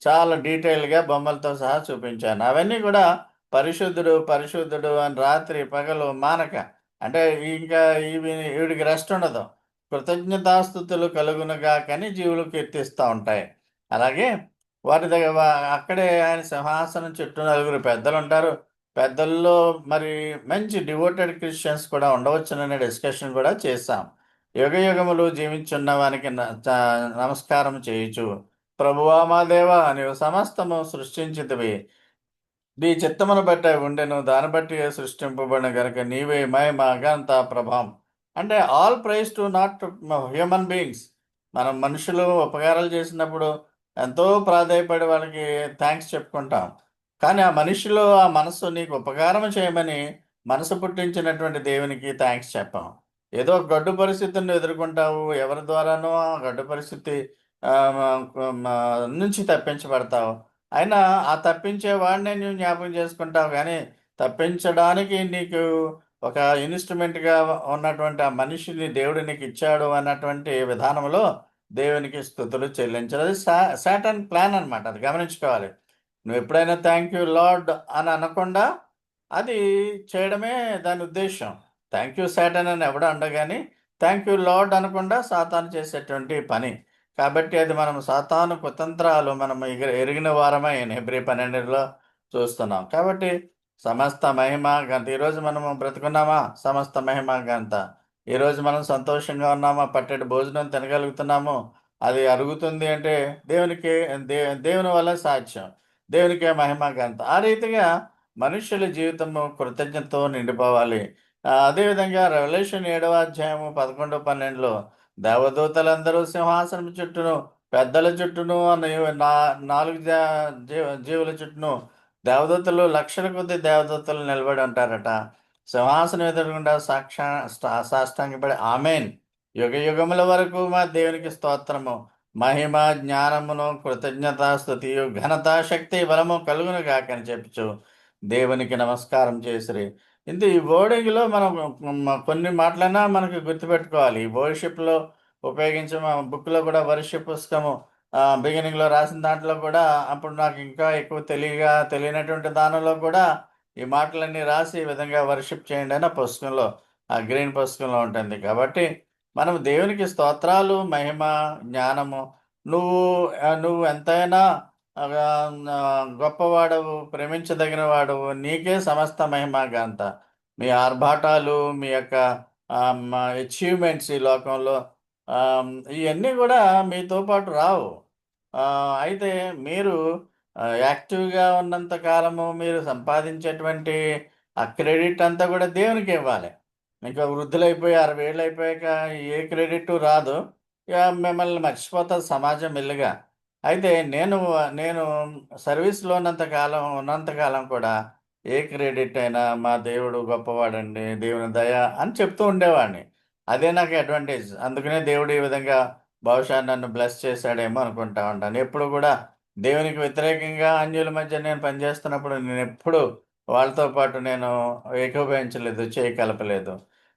చాలా డీటెయిల్‌గా బొమ్మలతో సహా చూపించాను. అవన్నీ కూడా పరిశుద్ధుడు, పరిశుద్ధుడు అని రాత్రి పగలు మానక అంటే ఇంకా వీడికి రెస్ట్ ఉండదు. కృతజ్ఞతాస్తుతులు కలుగునుగాకని జీవులు కీర్తిస్తా ఉంటాయి. అలాగే వాటి దగ్గర అక్కడే ఆయన సింహాసనం చుట్టూ నలుగురు పెద్దలుంటారు. పెద్దల్లో మరి మంచి డివోటెడ్ క్రిస్టియన్స్ కూడా ఉండవచ్చుననే డిస్కషన్ కూడా చేశాం. యుగయుగములు జీవించున్న వానికి నమస్కారం చేయుచు ప్రభువా మా దేవా నీవు సమస్తము సృష్టించితివి. నీ చిత్తమును బట్టి అవి ఉండెను. దాన్ని బట్టి సృష్టింపబడిన గనుక నీవే మహిమ, ఘనత, ప్రభావం. అంటే all praise to not human beings. మనం మనుషులు ఉపకారాలు చేసినప్పుడు ఎంతో ప్రాధేయపడి వాళ్ళకి థాంక్స్ చెప్పుకుంటాం. కానీ ఆ మనిషిలో ఆ మనస్సు నీకు ఉపకారం చేయమని మనసు పుట్టించినటువంటి దేవునికి థాంక్స్ చెప్పం. ఏదో ఒక గడ్డు పరిస్థితిని ఎదుర్కొంటావు. ఎవరి ద్వారానో ఆ గడ్డు పరిస్థితి నుంచి తప్పించబడతావు. అయినా ఆ తప్పించే వాడినే నువ్వు జ్ఞాపకం చేసుకుంటావు గానీ, తప్పించడానికి నీకు ఒక ఇన్‌స్ట్రుమెంట్‌గా ఉన్నటువంటి ఆ మనిషిని దేవుడు నీకిచ్చాడు అన్నటువంటి విధానంలో దేవునికి స్తుతులు చెల్లించాలి. అది సాటాన్ ప్లాన్ అనమాట. అది గమనించుకోవాలి. నువ్వెప్పుడైనా థాంక్ యూ లార్డ్ అని అనకుండా, అది చేయడమే దాని ఉద్దేశ్యం. థాంక్ యూ సాటాన్ అని ఎవడు అనడు గానీ, థాంక్ యూ లార్డ్ అనకుండా సాతాను చేసేటువంటి పని. కాబట్టి అది మనం సాతాను కుతంత్రాలు మనం ఎరిగిన వారమై హెబ్రీ 12లో చూస్తున్నాం. కాబట్టి సమస్త మహిమ ఘనత ఈరోజు మనము బ్రతికున్నామా? సమస్త మహిమ ఘనత. ఈరోజు మనం సంతోషంగా ఉన్నామా? పట్టెడు భోజనం తినగలుగుతున్నాము. అది అరుగుతుంది అంటే దేవునికే దే దేవుని వల్ల సాధ్యం. దేవునికే మహిమ ఘనత. ఆ రీతిగా మనుష్యుల జీవితము కృతజ్ఞతతో నిండిపోవాలి. అదేవిధంగా రెవల్యూషన్ 7వ అధ్యాయము 11, 12లో దేవదూతలందరూ సింహాసనం చుట్టూను, పెద్దల చుట్టూను నా 4 జీవుల చుట్టూను దేవదూతలు లక్షల కొద్దీ దేవదూతలు నిలబడి ఉంటారట. సింహాసనం ఎదురుగుండా సాష్టాంగపడి ఆమెన్, యుగ యుగముల వరకు మా దేవునికి స్తోత్రము, మహిమ జ్ఞానమును కృతజ్ఞత స్తుతియు ఘనత శక్తి బలము కలుగును గాకని చెప్పుచు దేవునికి నమస్కారం చేసిరి. ఇంత ఈ వర్డింగ్లో మనం కొన్ని మాటలైనా మనకి గుర్తుపెట్టుకోవాలి. ఈ వర్షిప్లో ఉపయోగించే మా బుక్లో కూడా వర్షిప్ పుస్తకము బిగినింగ్లో రాసిన దాంట్లో కూడా అప్పుడు నాకు ఇంకా ఎక్కువ తెలియనటువంటి దానిలో కూడా ఈ మాటలన్నీ రాసి ఈ విధంగా వర్షిప్ చేయండి అని ఆ పుస్తకంలో, ఆ గ్రీన్ పుస్తకంలో ఉంటుంది. కాబట్టి మనం దేవునికి స్తోత్రాలు, మహిమ, జ్ఞానము, నువ్వు నువ్వు ఎంతైనా గొప్పవాడవు, ప్రేమించదగిన వాడవు, నీకే సమస్త మహిమ ఘనత. మీ ఆర్భాటాలు, మీ యొక్క అచీవ్మెంట్స్ ఈ లోకంలో ఇవన్నీ కూడా మీతో పాటు రావు. అయితే మీరు యాక్టివ్‌గా ఉన్నంత కాలము మీరు సంపాదించేటువంటి ఆ క్రెడిట్ అంతా కూడా దేవునికే ఇవ్వాలి. ఇంకా వృద్ధులైపోయి 60 ఏళ్ళు అయిపోయాక ఏ క్రెడిట్ రాదు. ఇక మిమ్మల్ని మర్చిపోతది సమాజం మెల్లిగా. అయితే నేను సర్వీస్‌లో ఉన్నంత కాలం కూడా ఏ క్రెడిట్ అయినా మా దేవుడు గొప్పవాడండి, దేవుని దయ అని చెప్తూ ఉండేవాడిని. అదే నాకు అడ్వాంటేజ్. అందుకనే దేవుడు ఈ విధంగా బహుశా నన్ను బ్లెస్ చేశాడేమో అనుకుంటా ఉంటాను. ఎప్పుడు కూడా దేవునికి వ్యతిరేకంగా అన్యుల మధ్య నేను పనిచేస్తున్నప్పుడు నేనెప్పుడు వాళ్ళతో పాటు నేను ఏకోభవించలేదు, చేయి కలపలేదు.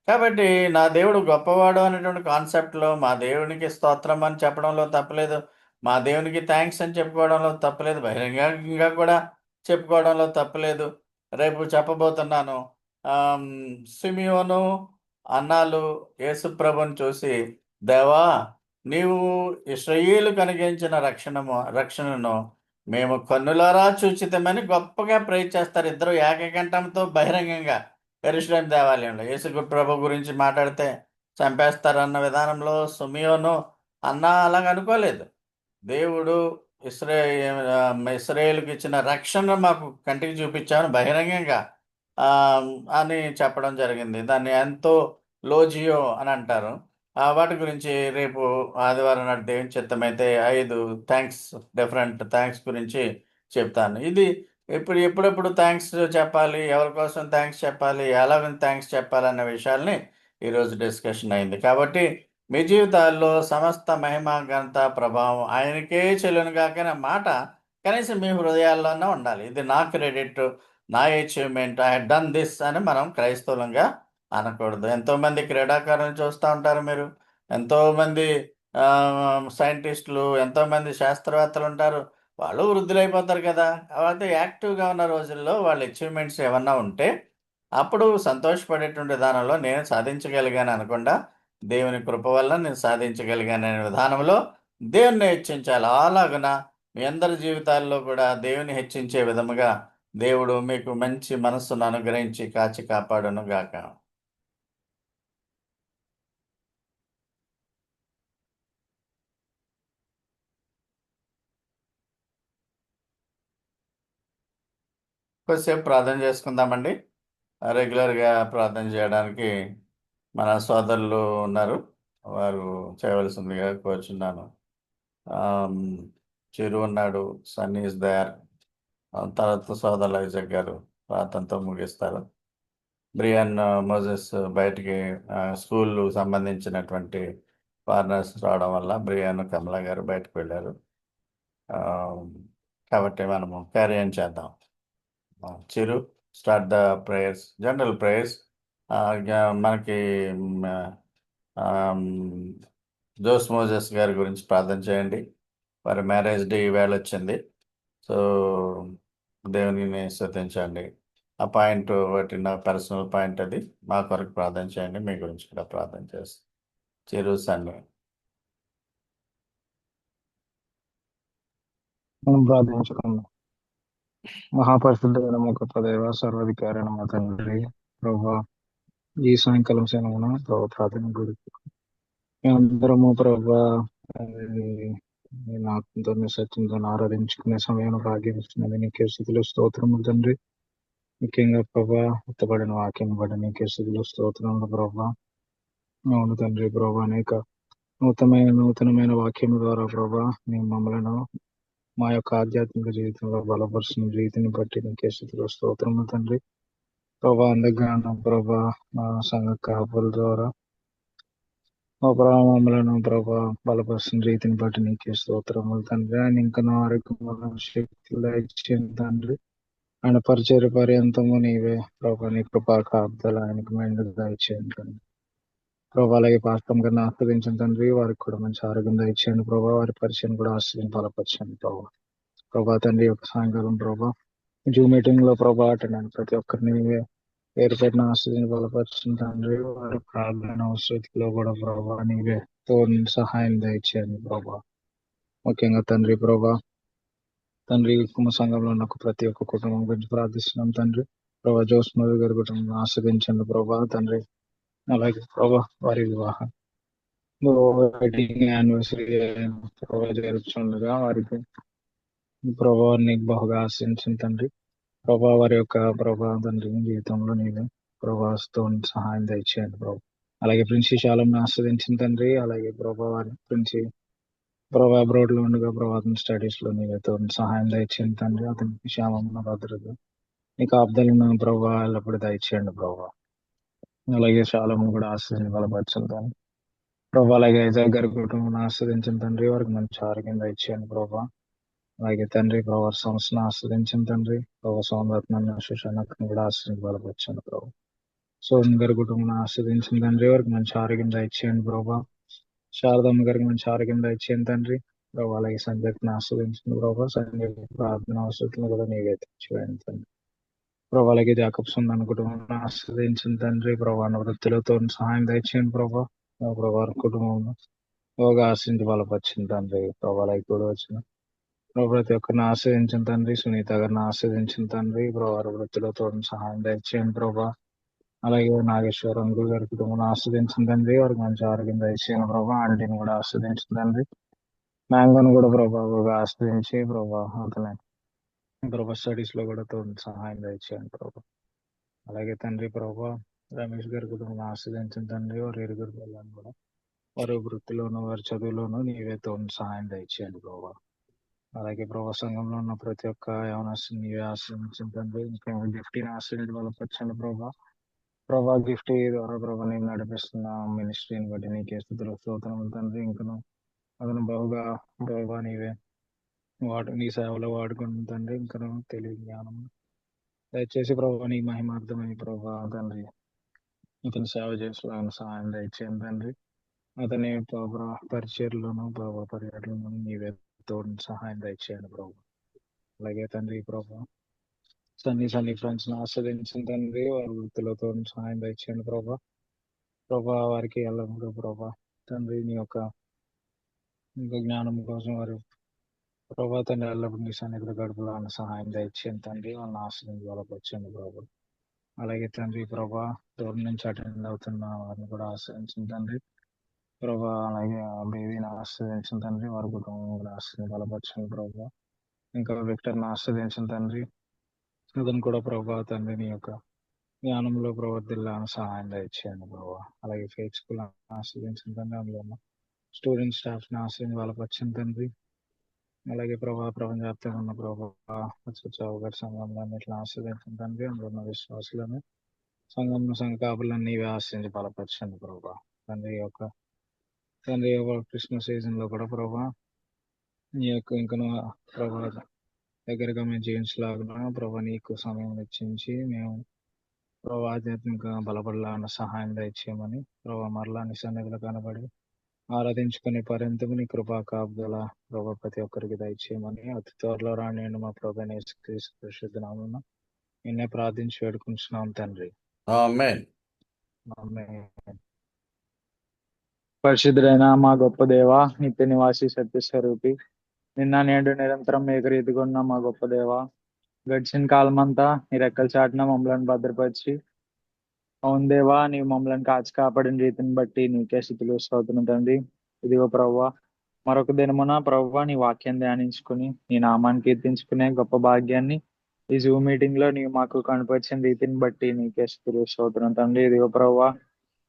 కాబట్టి నా దేవుడు గొప్పవాడు అనేటువంటి కాన్సెప్ట్‌లో మా దేవునికి స్తోత్రం అని చెప్పడంలో తప్పులేదు. మా దేవునికి థాంక్స్ అని చెప్పుకోవడంలో తప్పులేదు. బహిరంగంగా కూడా చెప్పుకోవడంలో తప్పులేదు. రేపు చెప్పబోతున్నాను. సిమియోను, అన్నాలు యేసుప్రభుని చూసి, దేవా! నీవు ఇశ్రాయేలుకు అనుగ్రహించిన రక్షణను మేము కన్నులారా చూచితిమని గొప్పగా ప్రైజ్ చేస్తారు. ఇద్దరు ఏకకంఠంతో బహిరంగంగా యెరూషలేము దేవాలయంలో. ప్రభు గురించి మాట్లాడితే చంపేస్తారన్న విధానంలో సిమియోను, అన్న అలాగ అనుకోలేదు. దేవుడు ఇశ్రాయేలుకి ఇచ్చిన రక్షణ మాకు కంటికి చూపించామని బహిరంగంగా అని చెప్పడం జరిగింది. దాన్ని ఎంతో లోజియో అని అంటారు. వాటి గురించి రేపు ఆదివారం నాడు దేవుని చిత్తమైతే 5 డిఫరెంట్ థాంక్స్ గురించి చెప్తాను. ఇది ఎప్పుడెప్పుడు థాంక్స్ చెప్పాలి, ఎవరి కోసం థాంక్స్ చెప్పాలి, ఎలాగని థాంక్స్ చెప్పాలన్న విషయాల్ని ఈరోజు డిస్కషన్ అయింది. కాబట్టి మీ జీవితాల్లో సమస్త మహిమ, ఘనత, ప్రభావం ఆయనకే చెల్లునుగాక అనే మాట కనీసం మీ హృదయాల్లోనే ఉండాలి. ఇది నా క్రెడిట్, నా achievement, I have done this అని మనం క్రైస్తవులంగా అనకూడదు. ఎంతోమంది క్రీడాకారులను చూస్తా ఉంటారు మీరు. ఎంతోమంది సైంటిస్టులు, ఎంతోమంది శాస్త్రవేత్తలుంటారు. వాళ్ళు వృద్ధులైపోతారు కదా! కాపోతే యాక్టివ్‌గా ఉన్న రోజుల్లో వాళ్ళ అచీవ్‌మెంట్స్ ఏమన్నా ఉంటే, అప్పుడు సంతోషపడేటువంటి విధానంలో నేను సాధించగలిగాను అనకుండా, దేవుని కృప వల్ల నేను సాధించగలిగాననే విధానంలో దేవుడిని హెచ్చించాలి. అలాగున మీ అందరి జీవితాల్లో కూడా దేవుని హెచ్చించే విధముగా దేవుడు మీకు మంచి మనస్సును అనుగ్రహించి కాచి కాపాడును గాక. కొద్దిసేపు ప్రార్థన చేసుకుందామండి. రెగ్యులర్‌గా ప్రార్థన చేయడానికి మన సోదరులు ఉన్నారు. వారు చేయవలసిందిగా కోరుచున్నాను. ఆహ్, చిరు ఉన్నాడు. Sunny is there. తర్వాత సోదరులు ఐజాక్ గారు ప్రార్థనతో ముగిస్తారు. బ్రియాన్ మోజెస్ బయటికి స్కూలు సంబంధించినటువంటి ఫారినర్స్ రావడం వల్ల బ్రియాన్, కమల గారు బయటకు వెళ్లారు. ఆహ్, కాబట్టి మనము క్యారీ ఆన్ చేద్దాం. చిరు start the prayers, general prayers. మనకి జోస్ మోజెస్ గారి గురించి ప్రార్థన చేయండి. వారి మ్యారేజ్ డే ఈవేళ వచ్చింది. సో దేవునిని స్తుతించండి. ఆ పాయింట్ ఒకటి నా పర్సనల్ పాయింట్ అది. మా కొరకు ప్రార్థన చేయండి. మీ గురించి కూడా ప్రార్థన చేస్తాను. చిరు సన్ని. మనం ప్రార్థించుకుందాం. మహాపరిశుద్ధమైన మా గొప్ప దేవ, సర్వాధికారైన మా తండ్రి, ప్రభా, ఈ సాయంకాలం సమయమున ప్రభా ప్రార్థన గురించి మేమందరము ప్రభా నేను ఆత్మతో సత్యంతో ఆరాధించుకునే సమయం భాగ్యం ఇస్తున్నది. నీకే స్థితిలో స్తోత్రములు తండ్రి. ముఖ్యంగా ప్రభా ఉత్తబడిన వాక్యం బట్టి నీకే స్థితిలో స్తోత్రములు ప్రభా. అవును తండ్రి, ప్రభా అనేక నూతనమైన వాక్యం ద్వారా ప్రభా మేము మమ్మలను మా యొక్క ఆధ్యాత్మిక జీవితంలో బలపరుస్తున్న రీతిని బట్టి నీకే స్థితిలో స్తోత్రములు తండ్రి. ప్రభా అందుకు ప్రభా మా సంఘ కాపుల ద్వారా మా ప్రభావములను ప్రభా బలపరుస్తున్న రీతిని బట్టి నీకే స్తోత్రములు తండ్రి. ఆయన ఇంకా ఆరోగ్యములను శక్తులు ఇచ్చిన తండ్రి. ఆయన పరిచయ పర్యంతము నీవే ప్రభా, నీ కృపా కాపుదల ఆయనకు మెండుగా దయచేయండి తండ్రి. ప్రభా అలాగే పాస్తం గారిని ఆస్వాదించిన తండ్రి, వారికి కూడా మంచి ఆరోగ్యం దయచేయండి ప్రభా. వారి పరిచయం కూడా ఆశ్రయం బలపరచండి ప్రభా. ప్రభా తండ్రి యొక్క సాయంకాలం ప్రభా జూమ్ మీటింగ్ లో ప్రభా అటెండ్ ప్రతి ఒక్కరిని నీవే పేరు పెట్టిన ఆశ్రయం బలపరిచిన తండ్రి. వారి ప్రార్థన అవసరతలో కూడా ప్రభా నీవే తోడు సహాయం దయచేయండి ప్రభా. ముఖ్యంగా తండ్రి ప్రభా తండ్రి కుటుంబ సంఘంలో ఉన్న ప్రతి ఒక్క కుటుంబం గురించి ప్రార్థిస్తున్నాం తండ్రి. ప్రభా జోస్మవి గారి కుటుంబం ఆస్వాదించండి ప్రభా తండ్రి. అలాగే ప్రభా వారి వివాహం వెడ్డింగ్ యానివర్సరీ ప్రభా జరుపుతుండగా వారికి ప్రభావాన్ని బహుగా ఆశించిన తండ్రి. ప్రభా వారి యొక్క ప్రభా తండ్రి జీవితంలో నీవే ప్రభాస్తో సహాయం దయచేయండి ప్రభా. అలాగే ప్రిన్సి శాలంని ఆస్వాదించిన తండ్రి. అలాగే ప్రభా వారి ప్రిన్సి ప్రభా అబ్రాడ్ లో ఉండగా ప్రభాతం స్టడీస్ లో నీవేతో సహాయం దయచేయండి తండ్రి. అతనికి క్షేమం భద్రత నీకు ఆబ్దాలను ప్రభా ఎల్లప్పుడు దయచేయండి ప్రభా. అలాగే శాలము కూడా ఆశ్రదించి బలపరచండి తండ్రి ప్రభా. అలాగే ఐజాగ్ గారి కుటుంబం ఆస్వాదించిన తండ్రి, వారికి మంచి ఆరోగ్యం దయచేయండి ప్రభా. అలాగే తండ్రి ప్రభా సంస్థను ఆస్వాదించిన తండ్రి. ప్రభా సౌందర్యాన్ని సుశానతను కూడా ఆశ్రదించి బలపరచండి ప్రభా. సోదం గారి కుటుంబం ఆస్వాదించిన తండ్రి, వారికి మంచి ఆరోగ్యం దయచేయండి ప్రభా. శారదమ్మ గారికి మంచి ఆరోగ్యం దయచేయండి తండ్రి ప్రభా. అలాగే సంజయ్ని ఆస్వాదించిన ప్రభా. సంజయ్ ప్రార్థన అవసరం కూడా నీవే తెచ్చివేయండి తండ్రి ప్రభా. అలాగే జాకబ్సన్ అన్న కుటుంబం ఆస్వాదించిన తండ్రి ప్రభా. వృత్తులతో సహాయం దయచేయండి ప్రభా. ప్రభా కుటుంబంలో బాగా ఆశ్రయించి బలపరిచిన తండ్రి ప్రభా. అలాగే కూడా వచ్చిన ప్రభా ప్రతి ఒక్కరిని ఆశ్రయించిన తండ్రి. సునీత గారిని ఆశ్రయించిన తండ్రి ప్రభా. వృత్తులతో సహాయం దయచేయండి ప్రభా. అలాగే నాగేశ్వరం గారి కుటుంబం ఆస్వాదించిన తండ్రి, వారికి మంచి ఆరోగ్యం దయచేయండి ప్రభా. ఆంటీని కూడా ఆస్వాదించిన తండ్రి. మ్యాంగోని కూడా ప్రభా ఆస్వాదించి ప్రభా అతని ప్రభా స్టడీస్ లో కూడా తోడు సహాయం దయచేయండి ప్రభా. అలాగే తండ్రి ప్రభా రమేష్ గారి కుటుంబం ఆస్వాదించిన తండ్రి. వారి ఇరుగురు పిల్లలను కూడా వారి వృత్తిలోను వారి చదువులోను నీవే తోడు సహాయం దయచేయండి ప్రభా. అలాగే ప్రభా సంఘంలో ఉన్న ప్రతి ఒక్క యవనస్తుని నీవే ఆశ్రయించిన తండ్రి. ఇంకా గిఫ్టీని ఆశ్రయించి బలపరచండి ప్రభా. ప్రభా గిఫ్ట్ ద్వారా ప్రభా నేను నడిపిస్తున్న మినిస్ట్రీని బట్టి నీకే స్తుతులు స్తోత్రములు తండ్రి. ఇంకను అతను బహుగా ప్రభా నీవే నీ సేవలో వాడుకున్న తండ్రి. ఇంకను తెలివి జ్ఞానం దయచేసి ప్రభా నీ మహిమార్థమని ప్రభా తండ్రి అతని సేవ చేసుకోవడానికి సహాయం దయచేయండి తండ్రి. అతని ప్రభా పరిచర్లోను ప్రభా పర్యటనలోను నీవే తోడు సహాయం దయచేయండి ప్రభా. అలాగే తండ్రి ప్రభా సన్ని ఫ్రెండ్స్ ని ఆస్వాదించిన తండ్రి. వారి వృత్తులతో సహాయం దయచేయండి ప్రభా. ప్రభా వారికి ఎల్లప్పుడూ ప్రభా తండ్రి నీ యొక్క ఇంకా జ్ఞానం కోసం వారు ప్రభా తండ్రి ఎల్లప్పుడు నీ సన్నిధిలో గడుపులాన్న సహాయం దయచేయండి తండ్రి. వాళ్ళని ఆశ్రయించి బలపరచండి ప్రభా. అలాగే తండ్రి ప్రభా దూరం నుంచి అటెండ్ అవుతున్న వారిని కూడా ఆశ్రయించిన తండ్రి ప్రభా. అలాగే ఆ బేబీని ఆశ్రయించిన తండ్రి. వారి కుటుంబం కూడా ఆశ్రయించి బలపరచండి ప్రభా. ఇంకా విక్టర్ని ఆశ్రయించిన తండ్రి. అతను కూడా ప్రభా తండ్రి నీ యొక్క జ్ఞానంలో ప్రవర్తిల్లాను సహాయం దయచేయండి ప్రభా. అలాగే ఫేక్ స్కూల్ ఆశ్రయించిన తండ్రి. అందులో ఉన్న స్టూడెంట్ స్టాఫ్ ని ఆశ్రయించి బలపరిచిన తండ్రి. అలాగే ప్రభా ప్రపంచవ్యాప్తంగా ఉన్న ప్రభా గారి సంఘంలో ఇట్లా ఆశ్రయించిన తండ్రి. అందులో ఉన్న విశ్వాసులను సంఘంలో సంఘ కాపులను నీవే ఆశ్రయించి బలపరచండి ప్రభా. తండ్రి యొక్క క్రిస్మస్ సీజన్ లో కూడా ప్రభా నీ యొక్క ఇంకను ప్రభా దగ్గరగా మేము జీవించలాగా ప్రభా నీకు సమయం వెచ్చించి మేము ప్రభా ఆధ్యాత్మిక బలపడాలన్న సహాయం దయచేయమని ప్రభా మరలా నీ సన్నిధిలో కనబడి ఆరాధించుకునే పర్యంతము నీ కృపా కాపుదల ప్రభా ప్రతి ఒక్కరికి దయచేయమని అతి త్వరలో రాని మా ప్రభా పరిశుద్ధ నామమున నిన్నే ప్రార్థించి వేడుకుంటున్నాం తండ్రి. ఆమేన్. ఆమేన్. పరిశుద్ధుడైన మా గొప్ప దేవ, నిత్య నివాసి సత్య స్వరూపి, నిన్న నేడు నిరంతరం ఏకరీతిగా ఉన్న మా గొప్ప దేవ, గడిచిన కాలం అంతా నీ రెక్కల చాటున మమ్మల్ని భద్రపరిచి అవును దేవా నీవు మమ్మల్ని కాచి కాపాడిన రీతిని బట్టి నీకే స్థితిలో స్తోత్రం తండ్రి. ఇదిగో ప్రవ్వా మరొక దినమున ప్రవ్వా నీ వాక్యం ధ్యానించుకుని నీ నామాన్ని కీర్తించుకునే గొప్ప భాగ్యాన్ని ఈ జూమ్ మీటింగ్ లో నీవు మాకు కనపరిచిన రీతిని బట్టి నీకే స్థితిలో స్తోత్రం తండ్రి. ఇదిగో ప్రవ్వా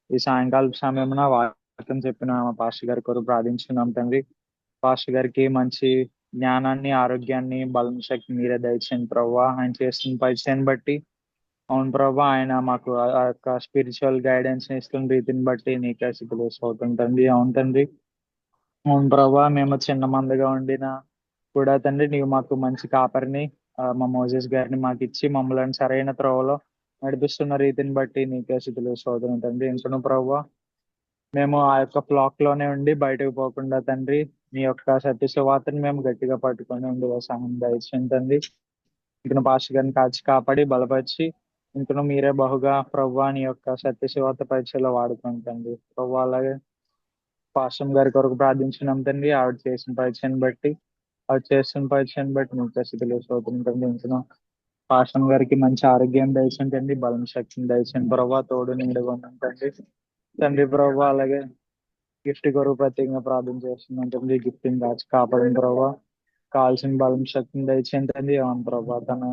ఈ సాయంకాల సమయమున వాక్యం చెప్పిన మా పాస్టర్ గారి కొరకు ప్రార్థించున్నాం తండ్రి. పాస్టర్ గారికి మంచి జ్ఞానాన్ని ఆరోగ్యాన్ని బలం శక్తి మీరే దయచేయండి ప్రవ్వా. ఆయన చేస్తున్న పరిచయాన్ని బట్టి అవును ప్రభా, ఆయన మాకు ఆ యొక్క స్పిరిచువల్ గైడెన్స్ ఇస్తున్న రీతిని బట్టి నీకే స్థుతులు స్తోత్రం తండ్రి. అవును తండ్రి. అవును ప్రభా, మేము చిన్న మందగా ఉండిన కూడా తండ్రి నీవు మాకు మంచి కాపరిని, మా మోజెస్ గారిని మాకు ఇచ్చి మమ్మల్ని సరైన త్రోవలో నడిపిస్తున్న రీతిని బట్టి నీకే స్థుతులు స్తోత్రం తండ్రి. ఇంకను ప్రభా, మేము ఆ యొక్క ఫ్లాక్ లోనే ఉండి బయటకు పోకుండా తండ్రి మీ యొక్క సత్య సువార్తని మేము గట్టిగా పట్టుకొని ఉండి సహాయం దయచేయండి తండ్రి. ఇంకను పాస్టర్ గారిని కాచి కాపాడి బలపరిచి ఇంకను మీరే బహుగా ప్రభా నీ యొక్క సత్య సువార్త పరీక్షలో వాడుకుంటండి ప్రభా. అలాగే పాస్టర్ గారి కొరకు ప్రార్థించినాం తండ్రి. ఆవిడ చేసిన పరీక్షను బట్టి మీకు స్థితిలో స్తోత్రం ఇంకను పాస్టర్ గారికి మంచి ఆరోగ్యం దయచేయండి, బలం శక్తిని దయచేయండి ప్రభా. తోడు నీడగా ఉండండి తండ్రి ప్రభా. అలాగే గిఫ్ట్ కొరకు ప్రత్యేకంగా ప్రార్థన చేస్తున్నాం తండ్రి. గిఫ్ట్ని దాచి కాపాడండి ప్రభా. కావాల్సిన బలం శక్తిని దయచేయండి. అవును ప్రభా, తను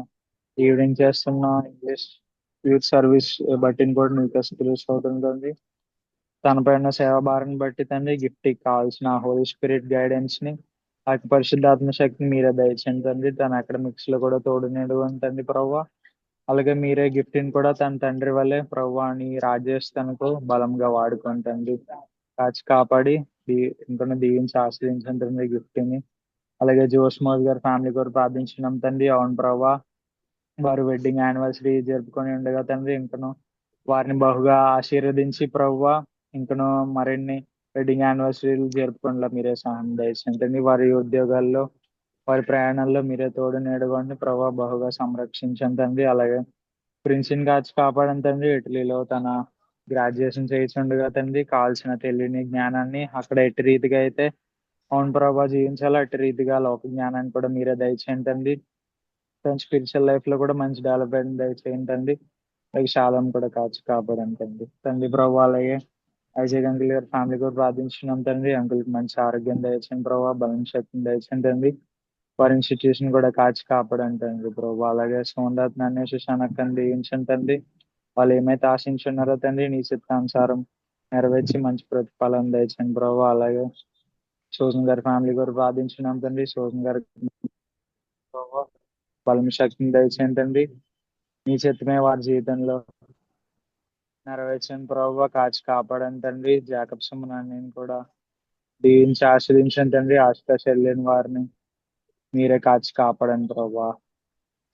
ఈవినింగ్ చేస్తున్న ఇంగ్లీష్ యూత్ సర్వీస్ బట్టిని కూడా మీకు స్థితిలో తన పైన సేవ భారాన్ని బట్టి తండ్రి గిఫ్ట్ కావాల్సిన హోలీ స్పిరిట్ గైడెన్స్ ని ఆ యొక్క పరిశుద్ధాత్మ శక్తిని మీరే దయచేయండి తండ్రి. తన అకాడమిక్స్ లో కూడా తోడు నేడు తండ్రి ప్రభా. అలాగే మీరే గిఫ్ట్ ని కూడా తన తండ్రి వల్లే ప్రభా అని రాజేస్తానుకు బలంగా వాడుకోండి తండ్రి. కాచి కాపాడి ఇంకొన్ని దీవించి ఆశ్రయించండి తండ్రి గిఫ్ట్ ని. అలాగే జోష్ మోజ్ గారి ఫ్యామిలీ కూడా ప్రార్థించినాం తండ్రి. అవును ప్రభా, వారు వెడ్డింగ్ యానివర్సరీ జరుపుకొని ఉండగా తండ్రి ఇంకను వారిని బహుగా ఆశీర్వదించి ప్రవ్వా ఇంకను మరిన్ని వెడ్డింగ్ యానివర్సరీలు జరుపుకోండిలా మీరే సహాయం దయచేయండి. వారి ఉద్యోగాల్లో వారి ప్రయాణాల్లో మీరే తోడు నేడుకోండి ప్రభా, బహుగా సంరక్షించండి తండ్రి. అలాగే ప్రిన్సిని కాచి కాపాడండి తండ్రి. ఇటలీలో తన గ్రాడ్యుయేషన్ చేయించుండగా తండ్రి కావాల్సిన తెలివిని జ్ఞానాన్ని అక్కడ ఎట్టి రీతిగా అయితే అవును ప్రభా జీవించాలో అట్టి రీతిగా లోక జ్ఞానాన్ని కూడా మీరే దయచేయండి తండ్రి. తన స్పిరిచువల్ లైఫ్ లో కూడా మంచి డెవలప్మెంట్ దయచేయండి. అలాగే శాలం కూడా కాచి కాపాడండి తండ్రి ప్రభావ. అలాగే అజయ్ అంకుల్ గారి ఫ్యామిలీ కూడా ప్రార్థించున్నాం తండ్రి. అంకుల్ కి మంచి ఆరోగ్యం దయచేయండి ప్రభావ, బలం శక్తిని దయచేయండి తండ్రి. వారి ఇన్స్టిట్యూషన్ కూడా కాచి కాపాడండి ప్రభావ. అలాగే సోమనాథ్ నన్ను సుశానక్కని దీవించండి తండ్రి. వాళ్ళు ఏమైతే ఆశించున్నారో తండ్రి నీ చిత్తానుసారం నెరవేర్చి మంచి ప్రతిఫలం దయచేయండి ప్రభావ. అలాగే సోజన్ గారి ఫ్యామిలీ కూడా ప్రార్థించున్నాం తండ్రి. సోజన్ గారి ప్రభావ, బలం శక్తిని దయచేయండి తండ్రి. నీ చిత్తమే వారి జీవితంలో నెరవేర్చండి ప్రభావ, కాచి కాపాడండి తండ్రి. జాకబ్ సుమనాన్ని కూడా దీవించి ఆస్వాదించండి తండ్రి. ఆశతో చెల్లిన వారిని మీరే కాచి కాపాడండి ప్రభా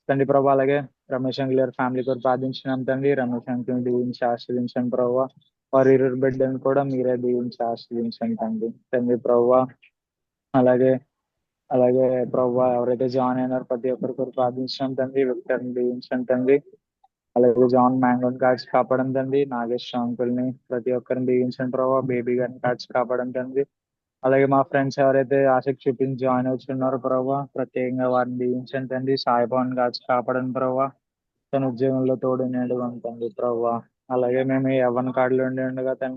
తండ్రి ప్రభా. అలాగే రమేష్ అంకుల్ గారి ఫ్యామిలీ కూడా ప్రార్థించినాం తండ్రి. రమేష్ అంకుల్ దీవించి ఆస్వాదించండి ప్రభావ. వారి ఇరువురు బిడ్డను కూడా మీరే దీవించి ఆస్వాదించండి తండ్రి ప్రభా. అలాగే అలాగే ప్రభా ఎవరైతే జాయిన్ అయినారో ప్రతి ఒక్కరి కూడా ప్రార్థించినాం తండ్రి. విక్టర్ని దీవించండి తండ్రి. అలాగే జాన్ మ్యాంగోని కాచి కాపాడండి. నాగేష్ అంకుల్ని ప్రతి ఒక్కరిని దీవించండి ప్రభావ. బేబీ గారిని కాచి కాపాడండి. అలాగే మా ఫ్రెండ్స్ ఎవరైతే ఆసక్తి చూపించి జాయిన్ అవుతున్నారో ప్రభావ ప్రత్యేకంగా వారిని దీవించండి. సాయిబాబుని కాచి కాపాడండి ప్రభావ. తన ఉద్యోగంలో తోడు నేడు ఉంటుంది ప్రభావ. అలాగే మేము యవ్వన కాడులో ఉండి ఉండగా